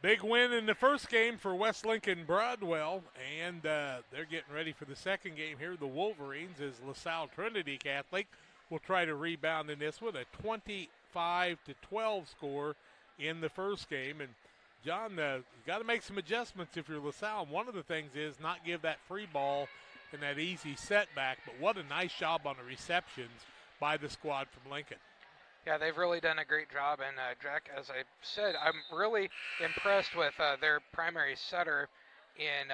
Speaker 1: Big win in the first game for West Lincoln Broadwell, and they're getting ready for the second game here. The Wolverines, as LaSalle Trinity Catholic, will try to rebound in this with a 25-12 score in the first game. And John, you got to make some adjustments if you're LaSalle. One of the things is not give that free ball and that easy setback, but what a nice job on the receptions by the squad from Lincoln.
Speaker 7: Yeah, they've really done a great job, and Jack, as I said, I'm really impressed with their primary setter in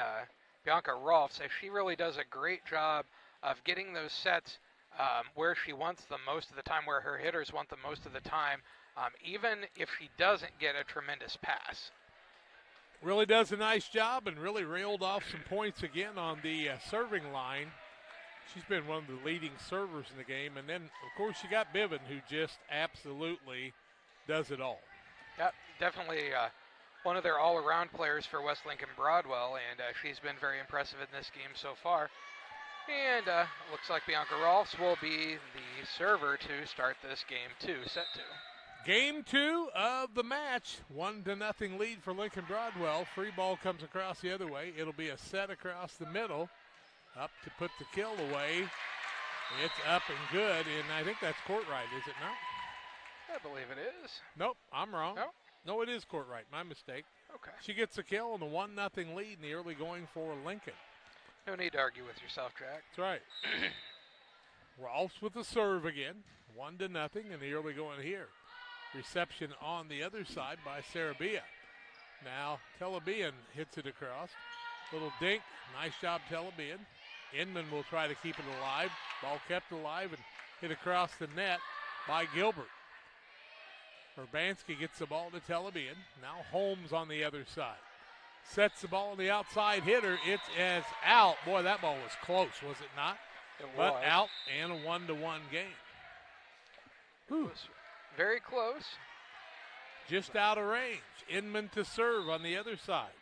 Speaker 7: Bianca Rolf. So she really does a great job of getting those sets where she wants them most of the time, where her hitters want them most of the time, even if she doesn't get a tremendous pass.
Speaker 1: Really does a nice job and really reeled off some points again on the serving line. She's been one of the leading servers in the game. And then, of course, you got Biven, who just absolutely does it all.
Speaker 7: Yep, definitely one of their all-around players for West Lincoln Broadwell, and she's been very impressive in this game so far. And looks like Bianca Rolfs will be the server to start this game two, set two.
Speaker 1: Game 2 of the match, 1-0 lead for Lincoln Broadwell. Free ball comes across the other way. It'll be a set across the middle. Up to put the kill away. It's up and good, and I think that's court right, is it not?
Speaker 7: I believe it is.
Speaker 1: Nope, I'm wrong.
Speaker 7: No?
Speaker 1: No, it is court right. My mistake.
Speaker 7: Okay.
Speaker 1: She gets a kill and a 1-0 lead in the early going for Lincoln.
Speaker 7: No need to argue with yourself, Jack.
Speaker 1: That's right. Rolfs with the serve again. 1-0 in the early going here. Reception on the other side by Sarabia. Now Telebian hits it across. Little dink. Nice job, Telebian. Inman will try to keep it alive. Ball kept alive and hit across the net by Gilbert. Urbanski gets the ball to Telebian. Now Holmes on the other side. Sets the ball on the outside hitter. It's as out. Boy, that ball was close, was it not?
Speaker 7: It
Speaker 1: but
Speaker 7: was.
Speaker 1: Out and a 1-1 game.
Speaker 7: It was very close.
Speaker 1: Just out of range. Inman to serve on the other side.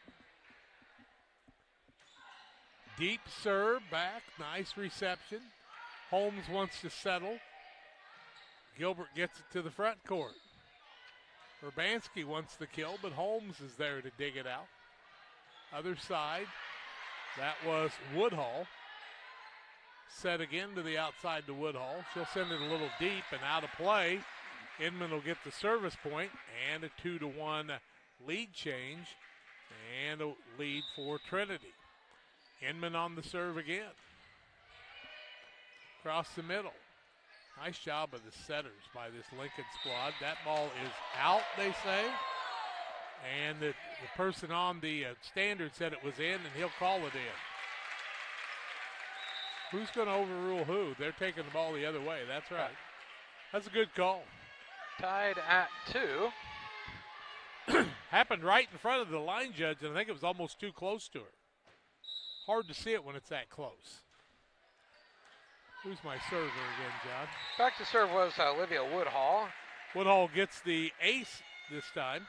Speaker 1: Deep serve back. Nice reception. Holmes wants to settle. Gilbert gets it to the front court. Urbanski wants the kill, but Holmes is there to dig it out. Other side. That was Woodhull. Set again to the outside to Woodhull. She'll send it a little deep and out of play. Inman will get the service point and a 2-1 lead change and a lead for Trinity. Inman on the serve again. Across the middle. Nice job of the setters by this Lincoln squad. That ball is out, they say. And the person on the standard said it was in, and he'll call it in. Who's going to overrule who? They're taking the ball the other way. That's right. That's a good call.
Speaker 7: Tied at 2.
Speaker 1: Happened right in front of the line judge, and I think it was almost too close to her. Hard to see it when it's that close. Who's my server again, John?
Speaker 7: Back to serve was Olivia Woodhull.
Speaker 1: Woodhull gets the ace this time.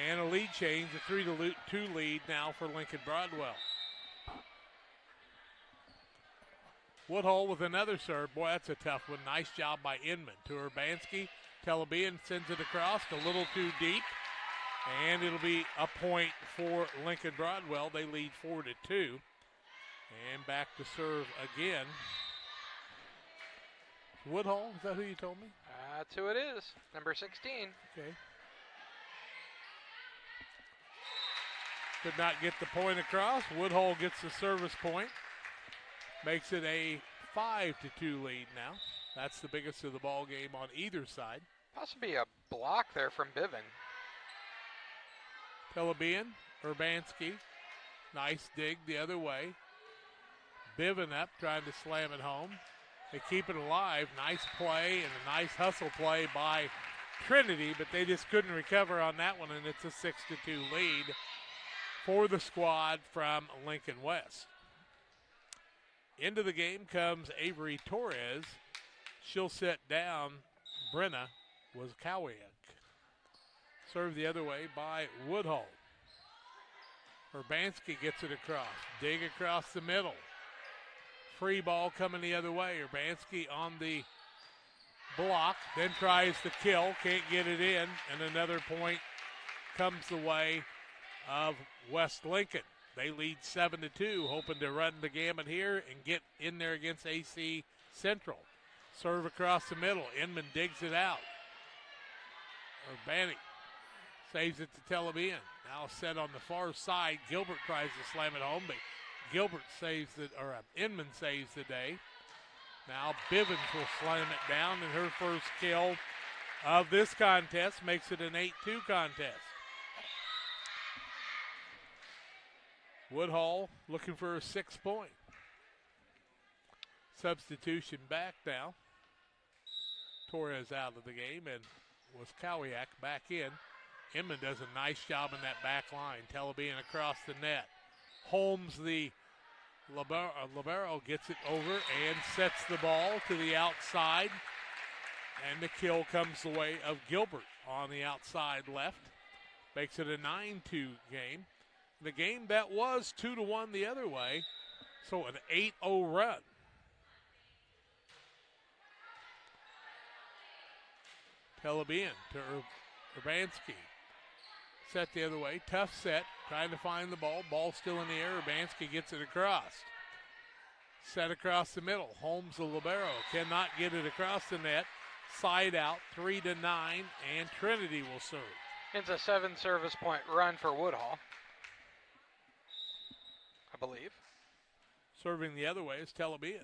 Speaker 1: And a lead change, a 3-2 lead now for Lincoln Broadwell. Woodhull with another serve. Boy, that's a tough one. Nice job by Inman to Urbanski. Telebian sends it across, a little too deep. And it'll be a point for Lincoln Broadwell. They lead 4-2. And back to serve again. Woodhull, is that who you told me?
Speaker 7: That's who it is, number 16.
Speaker 1: Okay. Could not get the point across. Woodhull gets the service point. Makes it a 5-2 lead now. That's the biggest of the ball game on either side.
Speaker 7: Possibly a block there from Biven.
Speaker 1: Telebian, Urbanski. Nice dig the other way. Biven up, trying to slam it home. They keep it alive. Nice play and a nice hustle play by Trinity, but they just couldn't recover on that one, and it's a 6-2 lead for the squad from Lincoln West. Into the game comes Avery Torres. She'll set down Brenna Wazkowiak. Served the other way by Woodhull. Urbanski gets it across. Dig across the middle. Free ball coming the other way. Urbanski on the block, then tries to kill, can't get it in, and another point comes the way of West Lincoln. They lead 7-2, hoping to run the gamut here and get in there against AC Central. Serve across the middle. Inman digs it out. Urbani saves it to Telebian. Now set on the far side. Gilbert tries to slam it home, but Gilbert saves it, or Inman saves the day. Now Bivens will slam it down, and her first kill of this contest makes it an 8-2 contest. Woodhull looking for a 6-point. Substitution back now. Torres out of the game, and Wazkowiak back in. Inman does a nice job in that back line. Telebian across the net. Holmes, the libero, gets it over and sets the ball to the outside. And the kill comes the way of Gilbert on the outside left. Makes it a 9-2 game. The game that was 2-1 the other way, so an 8-0 run. Telebian to Urbanski. Set the other way, tough set, trying to find the ball. Ball still in the air, Urbanski gets it across. Set across the middle, Holmes the libero, cannot get it across the net. Side out, 3-9, and Trinity will serve.
Speaker 7: It's a 7 service point run for Woodhull, I believe.
Speaker 1: Serving the other way is Telebia.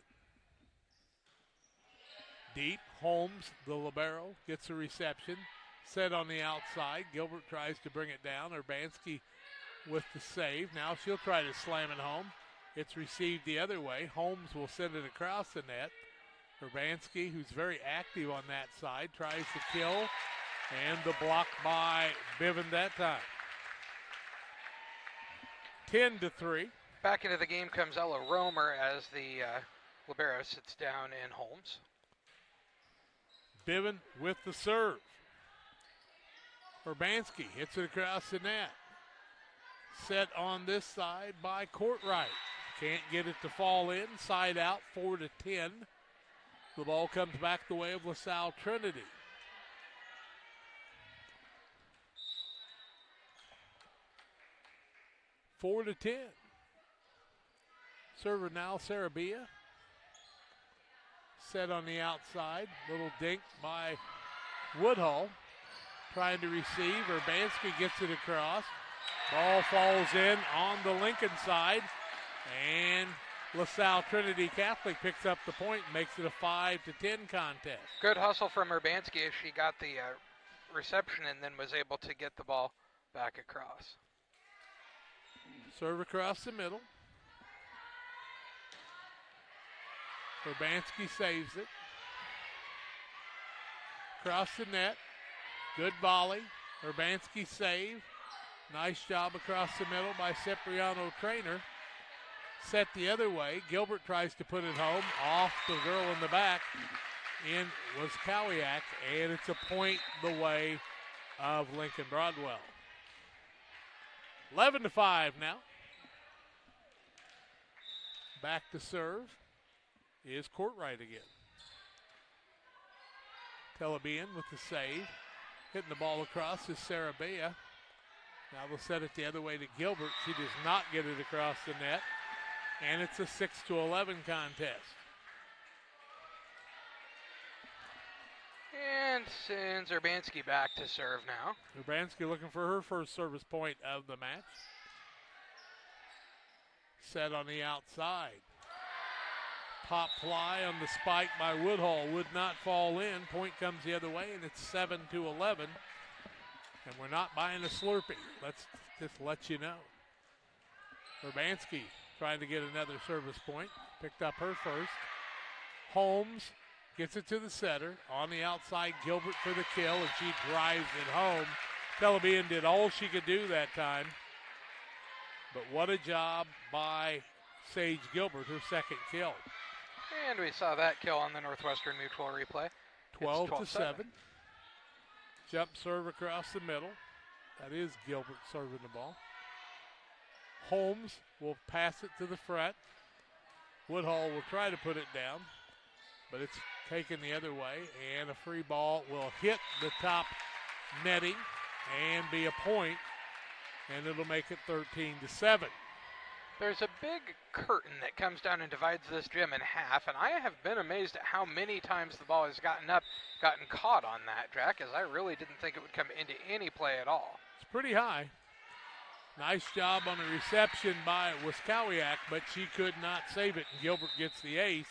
Speaker 1: Deep, Holmes, the libero, gets a reception. Set on the outside. Gilbert tries to bring it down. Urbanski with the save. Now she'll try to slam it home. It's received the other way. Holmes will send it across the net. Urbanski, who's very active on that side, tries to kill. And the block by Biven that time. 10-3.
Speaker 7: Back into the game comes Ella Romer as the libero sits down in Holmes.
Speaker 1: Biven with the serve. Urbanski hits it across the net. Set on this side by Courtright. Can't get it to fall in. Side out, 4-10. The ball comes back the way of LaSalle Trinity. Four to 10. Server now, Sarabia. Set on the outside. Little dink by Woodhull. Trying to receive. Urbanski gets it across. Ball falls in on the Lincoln side. And LaSalle Trinity Catholic picks up the point and makes it a 5-10 contest.
Speaker 7: Good hustle from Urbanski as she got the reception and then was able to get the ball back across.
Speaker 1: Serve across the middle. Urbanski saves it. Across the net. Good volley. Urbanski save. Nice job across the middle by Cipriano Trainer. Set the other way. Gilbert tries to put it home. Off the girl in the back. In was Cowiak, and it's a point the way of Lincoln Broadwell. 11-5 now. Back to serve is Courtright again. Telebian with the save. Hitting the ball across is Sarabia. Now they'll set it the other way to Gilbert. She does not get it across the net. And it's a 6-11 contest.
Speaker 7: And sends Urbanski back to serve now.
Speaker 1: Urbanski looking for her first service point of the match. Set on the outside. Pop fly on the spike by Woodhull would not fall in. Point comes the other way, and it's 7-11. And we're not buying a Slurpee. Let's just let you know. Urbanski trying to get another service point. Picked up her first. Holmes gets it to the setter. On the outside, Gilbert for the kill, and she drives it home. Telebian did all she could do that time. But what a job by Sage Gilbert, her second kill.
Speaker 7: And we saw that kill on the Northwestern Mutual replay.
Speaker 1: 12-7. Jump serve across the middle. That is Gilbert serving the ball. Holmes will pass it to the front. Woodhull will try to put it down, but it's taken the other way, and a free ball will hit the top netting and be a point, and it'll make it 13-7.
Speaker 7: There's a big curtain that comes down and divides this gym in half, and I have been amazed at how many times the ball has gotten caught on that, Jack, as I really didn't think it would come into any play at all.
Speaker 1: It's pretty high. Nice job on the reception by Wiskowiak, but she could not save it, and Gilbert gets the ace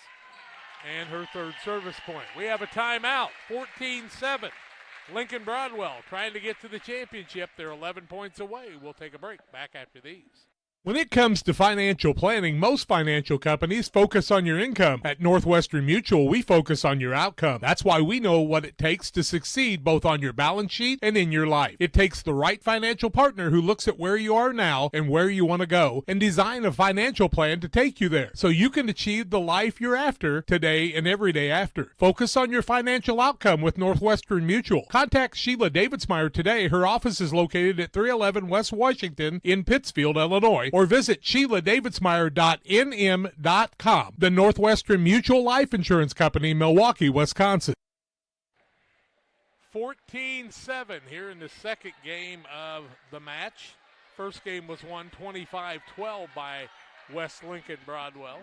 Speaker 1: and her third service point. We have a timeout, 14-7. Lincoln Broadwell trying to get to the championship. They're 11 points away. We'll take a break. Back after these.
Speaker 17: When it comes to financial planning, most financial companies focus on your income. At Northwestern Mutual, we focus on your outcome. That's why we know what it takes to succeed both on your balance sheet and in your life. It takes the right financial partner who looks at where you are now and where you want to go and design a financial plan to take you there so you can achieve the life you're after today and every day after. Focus on your financial outcome with Northwestern Mutual. Contact Sheila Davidsmeyer today. Her office is located at 311 West Washington in Pittsfield, Illinois, or visit SheilaDavidsmeyer.nm.com. The Northwestern Mutual Life Insurance Company, Milwaukee, Wisconsin.
Speaker 1: 14-7 here in the second game of the match. First game was won 25-12 by West Lincoln Broadwell.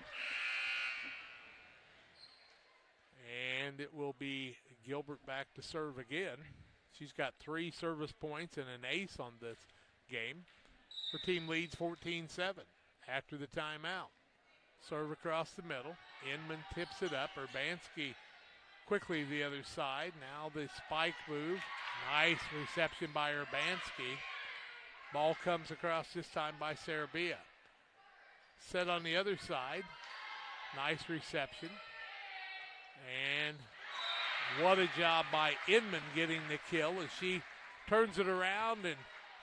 Speaker 1: And it will be Gilbert back to serve again. She's got 3 service points and an ace on this game. Her team leads 14-7 after the timeout. Serve across the middle. Inman tips it up. Urbanski quickly the other side. Now the spike move. Nice reception by Urbanski. Ball comes across this time by Sarabia. Set on the other side. Nice reception. And what a job by Inman getting the kill as she turns it around and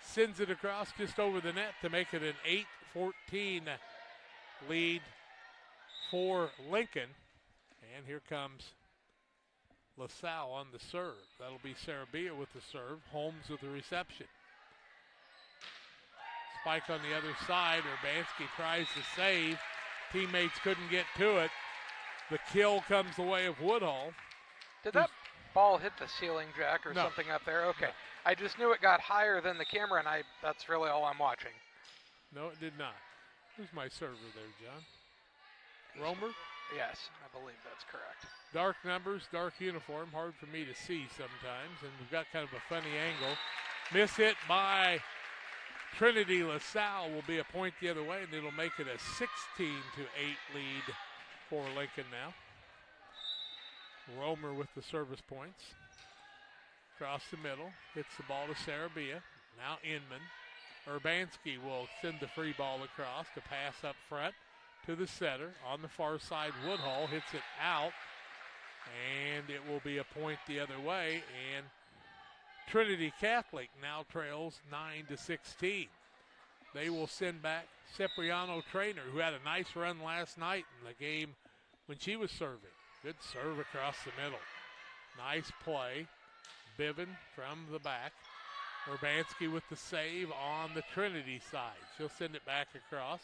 Speaker 1: sends it across just over the net to make it an 8-14 lead for Lincoln. And here comes LaSalle on the serve. That'll be Sarabia with the serve. Holmes with the reception. Spike on the other side. Urbanski tries to save. Teammates couldn't get to it. The kill comes the way of Woodhull.
Speaker 7: Did that ball hit the ceiling, Jack, or
Speaker 1: No.
Speaker 7: something up there? Okay.
Speaker 1: No.
Speaker 7: I just knew it got higher than the camera, and that's really all I'm watching.
Speaker 1: No, it did not. Who's my server there, John? Romer?
Speaker 7: Yes, I believe that's correct.
Speaker 1: Dark numbers, dark uniform, hard for me to see sometimes, and we've got kind of a funny angle. Miss hit by Trinity. LaSalle will be a point the other way, and it'll make it a 16-8 lead for Lincoln now. Romer with the service points. Across the middle, hits the ball to Sarabia. Now Inman. Urbanski will send the free ball across to pass up front to the setter. On the far side, Woodhull hits it out, and it will be a point the other way, and Trinity Catholic now trails 9-16. They will send back Cipriano Trainer, who had a nice run last night in the game when she was serving. Good serve across the middle. Nice play. Biven from the back. Urbanski with the save on the Trinity side. She'll send it back across.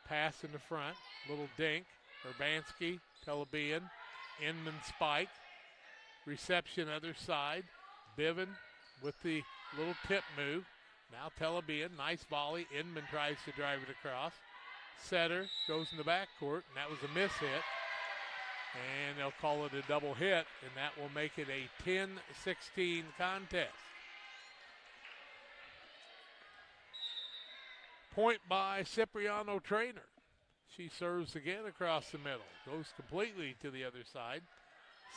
Speaker 1: Pass in the front. Little dink. Urbanski, Telebian. Inman spike. Reception other side. Biven with the little tip move. Now Telebian, nice volley. Inman tries to drive it across. Setter goes in the backcourt, and that was a miss hit. And they'll call it a double hit, and that will make it a 10-16 contest. Point by Cipriano Trainer. She serves again across the middle. Goes completely to the other side.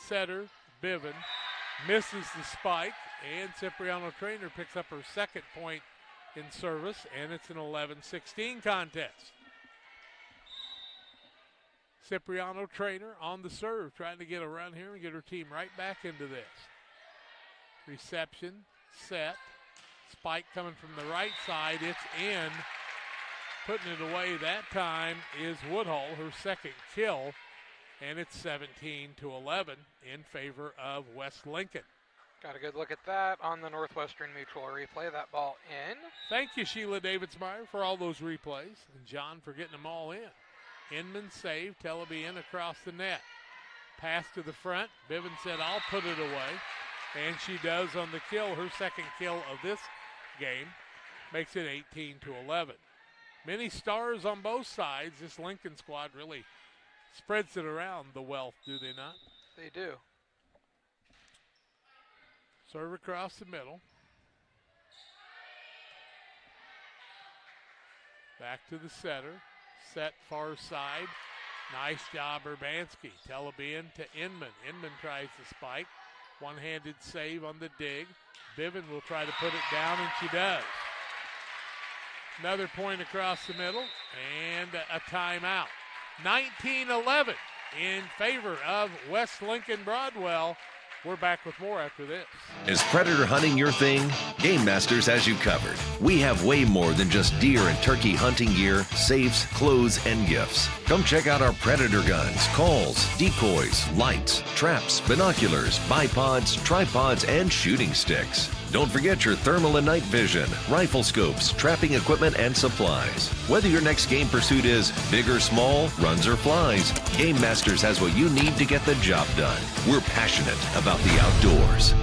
Speaker 1: Setter, Biven, misses the spike, and Cipriano Trainer picks up her second point in service, and it's an 11-16 contest. Cipriano Trainer on the serve, trying to get a run here and get her team right back into this. Reception, set, spike coming from the right side, it's in. Putting it away that time is Woodhull, her second kill, and it's 17-11 in favor of West Lincoln.
Speaker 7: Got a good look at that on the Northwestern Mutual replay. That ball in.
Speaker 1: Thank you, Sheila Davidsmeyer, for all those replays, and John for getting them all in. Inman save, Telebian across the net. Pass to the front. Biven said, I'll put it away. And she does on the kill, her second kill of this game. Makes it 18-11. Many stars on both sides. This Lincoln squad really spreads it around the wealth, do they not?
Speaker 7: They do.
Speaker 1: Serve across the middle. Back to the setter. Set far side. Nice job, Urbanski. Telebian to Inman. Inman tries to spike. One-handed save on the dig. Biven will try to put it down, and she does. Another point across the middle, and a timeout. 19-11 in favor of West Lincoln Broadwell. We're back with more after this.
Speaker 8: Is predator hunting your thing? Game Masters has you covered. We have way more than just deer and turkey hunting gear, safes, clothes, and gifts. Come check out our predator guns, calls, decoys, lights, traps, binoculars, bipods, tripods, and shooting sticks. Don't forget your thermal and night vision, rifle scopes, trapping equipment, and supplies. Whether your next game pursuit is big or small, runs or flies, Game Masters has what you need to get the job done. We're passionate about the outdoors.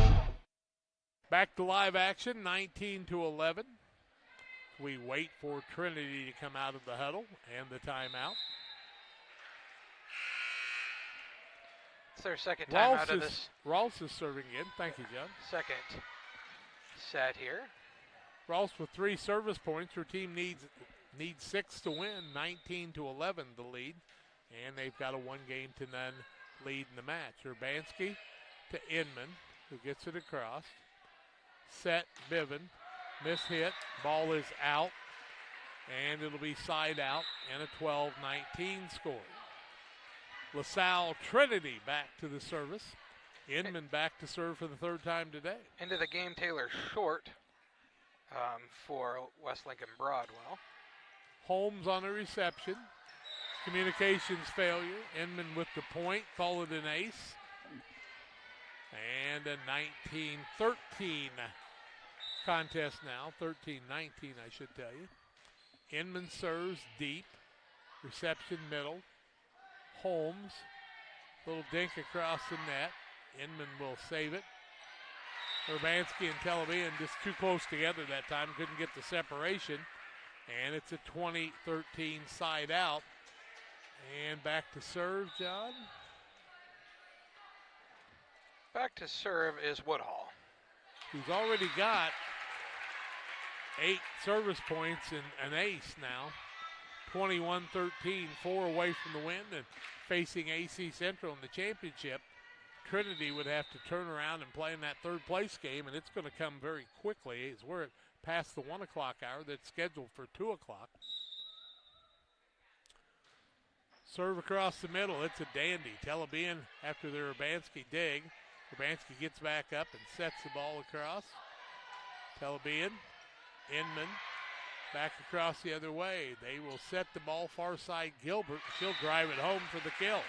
Speaker 1: Back to live action, 19-11. We wait for Trinity to come out of the huddle and the timeout.
Speaker 7: It's their second time out of this.
Speaker 1: Ross is serving in. Thank you, John.
Speaker 7: Second set here.
Speaker 1: Ross with 3 service points. Her team needs 6 to win. 19-11 the lead. And they've got a 1-0 lead in the match. Urbanski to Inman, who gets it across. Set, Biven, miss hit, ball is out, and it'll be side out and a 12-19 score. LaSalle Trinity back to the service. Inman back to serve for the third time today.
Speaker 7: Into the game, Taylor Short for West Lincoln Broadwell.
Speaker 1: Holmes on the reception. Communications failure. Inman with the point, call it an ace. And a 19-13 contest now. 13-19, I should tell you. Inman serves deep. Reception middle. Holmes, little dink across the net. Inman will save it. Urbanski and Televian just too close together that time. Couldn't get the separation. And it's a 20-13 side out. And back to serve, John.
Speaker 7: Back to serve is Woodhall,
Speaker 1: who's already got 8 service points and an ace now. 21-13, 4 away from the win, and facing AC Central in the championship. Trinity would have to turn around and play in that third place game, and it's going to come very quickly as we're past the 1 o'clock hour that's scheduled for 2 o'clock. Serve across the middle, it's a dandy. Telebian after the Urbanski dig. Urbanski gets back up and sets the ball across. Telebian, Inman, back across the other way. They will set the ball far side Gilbert. She'll drive it home for the kill.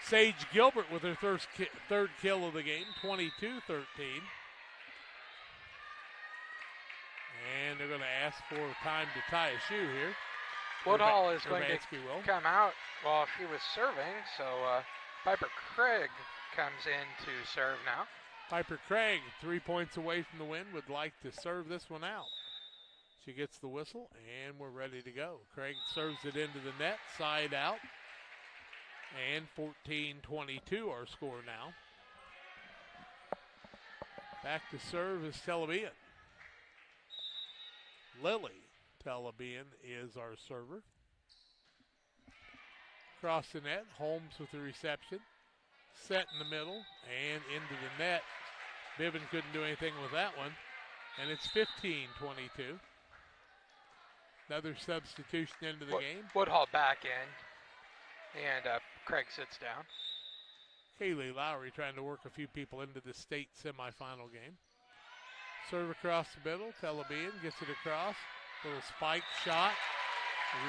Speaker 1: Sage Gilbert with her third kill of the game, 22-13. And they're going to ask for time to tie a shoe here.
Speaker 7: Woodhall is going to come out while she was serving, so Piper Craig comes in to serve now.
Speaker 1: Piper Craig, 3 points away from the win, would like to serve this one out. She gets the whistle, and we're ready to go. Craig serves it into the net, side out. And 14-22 our score now. Back to serve is Telebian. Lily Telebian is our server. Across the net, Holmes with the reception. Set in the middle and into the net. Biven couldn't do anything with that one. And it's 15-22. Another substitution into the game.
Speaker 7: Woodhall back in. And Craig sits down.
Speaker 1: Kaylee Lowry trying to work a few people into the state semifinal game. Serve across the middle. Telebian gets it across. Little spike shot.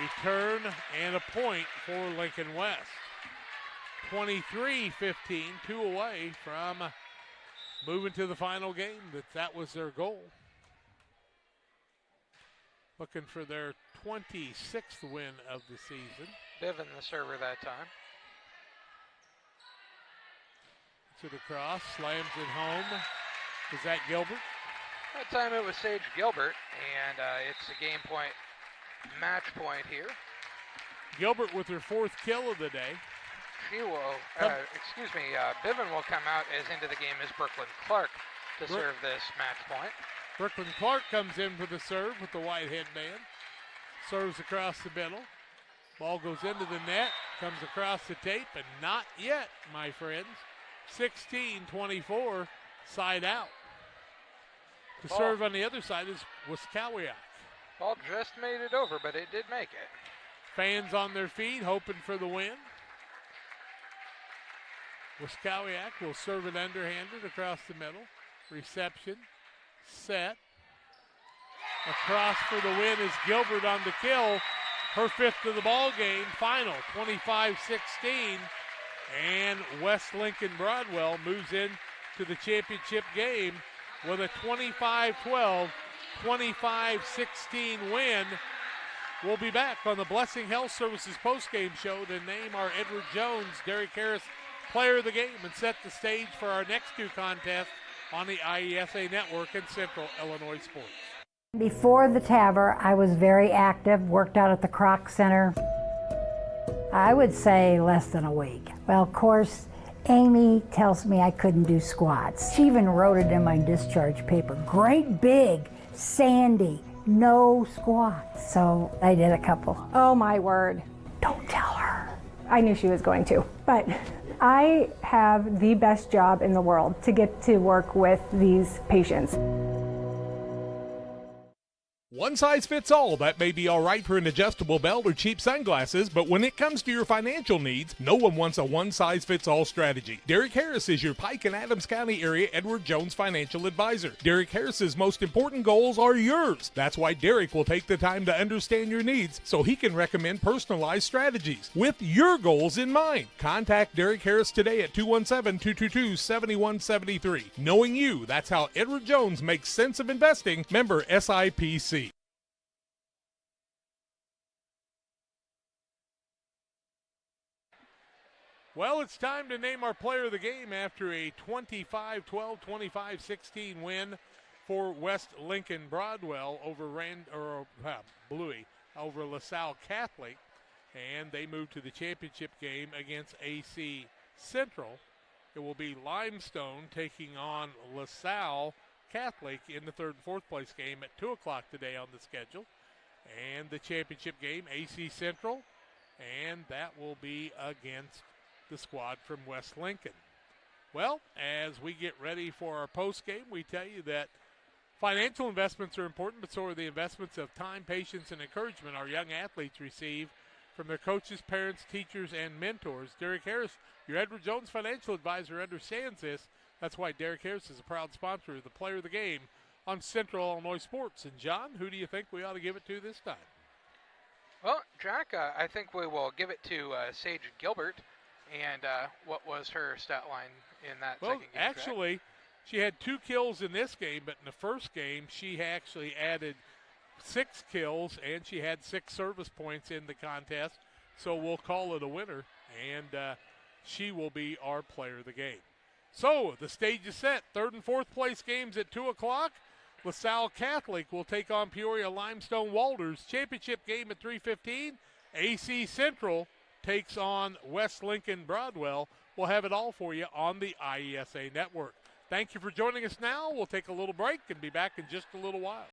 Speaker 1: Return and a point for Lincoln West. 23-15, 2 away from moving to the final game. That was their goal. Looking for their 26th win of the season.
Speaker 7: Biven the server that time.
Speaker 1: Gets it across, slams it home. Is that Gilbert?
Speaker 7: That time it was Sage Gilbert, and it's a game point, match point here.
Speaker 1: Gilbert with her 4th kill of the day.
Speaker 7: She will, Biven will come out as into the game as Brooklyn Clark to serve this match point.
Speaker 1: Brooklyn Clark comes in for the serve with the white headband. Serves across the middle. Ball goes into the net, comes across the tape, and not yet, my friends. 16-24, side out. To serve on the other side is Wiskowiak.
Speaker 7: Ball just made it over, but it did make it.
Speaker 1: Fans on their feet, hoping for the win. Wiskowiak will serve it underhanded across the middle. Reception, set. Across for the win is Gilbert on the kill. Her 5th of the ball game, final, 25-16. And West Lincoln Broadwell moves in to the championship game with a 25-12, 25-16 win. We'll be back on the Blessing Health Services postgame show to name our Edward Jones, Derek Harris player of the game and set the stage for our next 2 contests on the IESA network in Central Illinois Sports.
Speaker 18: Before the TAVR, I was very active, worked out at the Kroc Center. I would say less than a week. Well, of course, Amy tells me I couldn't do squats. She even wrote it in my discharge paper. Great big, Sandy, no squats. So I did a couple.
Speaker 19: Oh my word.
Speaker 18: Don't tell her.
Speaker 19: I knew she was going to. But I have the best job in the world to get to work with these patients.
Speaker 17: One size fits all. That may be all right for an adjustable belt or cheap sunglasses, but when it comes to your financial needs, no one wants a one-size-fits-all strategy. Derek Harris is your Pike and Adams County area Edward Jones financial advisor. Derek Harris's most important goals are yours. That's why Derek will take the time to understand your needs so he can recommend personalized strategies with your goals in mind. Contact Derek Harris today at 217-222-7173. Knowing you, that's how Edward Jones makes sense of investing. Member SIPC. Well, it's time to name our player of the game after a 25-12, 25-16 win for West Lincoln Broadwell over Bluey over LaSalle Catholic, and they move to the championship game against AC Central. It will be Limestone taking on LaSalle Catholic in the third and fourth place game at 2 o'clock today on the schedule, and the championship game AC Central, and that will be against the squad from West Lincoln. Well, as we get ready for our post game, we tell you that financial investments are important, but so are the investments of time, patience, and encouragement our young athletes receive from their coaches, parents, teachers, and mentors. Derek Harris, your Edward Jones financial advisor, understands this. That's why Derek Harris is a proud sponsor of the player of the game on Central Illinois Sports. And John, who do you think we ought to give it to this time?
Speaker 7: Well, Jack, I think we will give it to Sage Gilbert. And what was her stat line in that second game? Well,
Speaker 17: actually, she had 2 kills in this game, but in the first game, she actually added 6 kills, and she had 6 service points in the contest. So we'll call it a winner, and she will be our player of the game. So the stage is set. Third and fourth place games at 2 o'clock. LaSalle Catholic will take on Peoria Limestone Walters. Championship game at 3:15. AC Central takes on West Lincoln Broadwell. We'll have it all for you on the IESA network. Thank you for joining us now. We'll take a little break and be back in just a little while.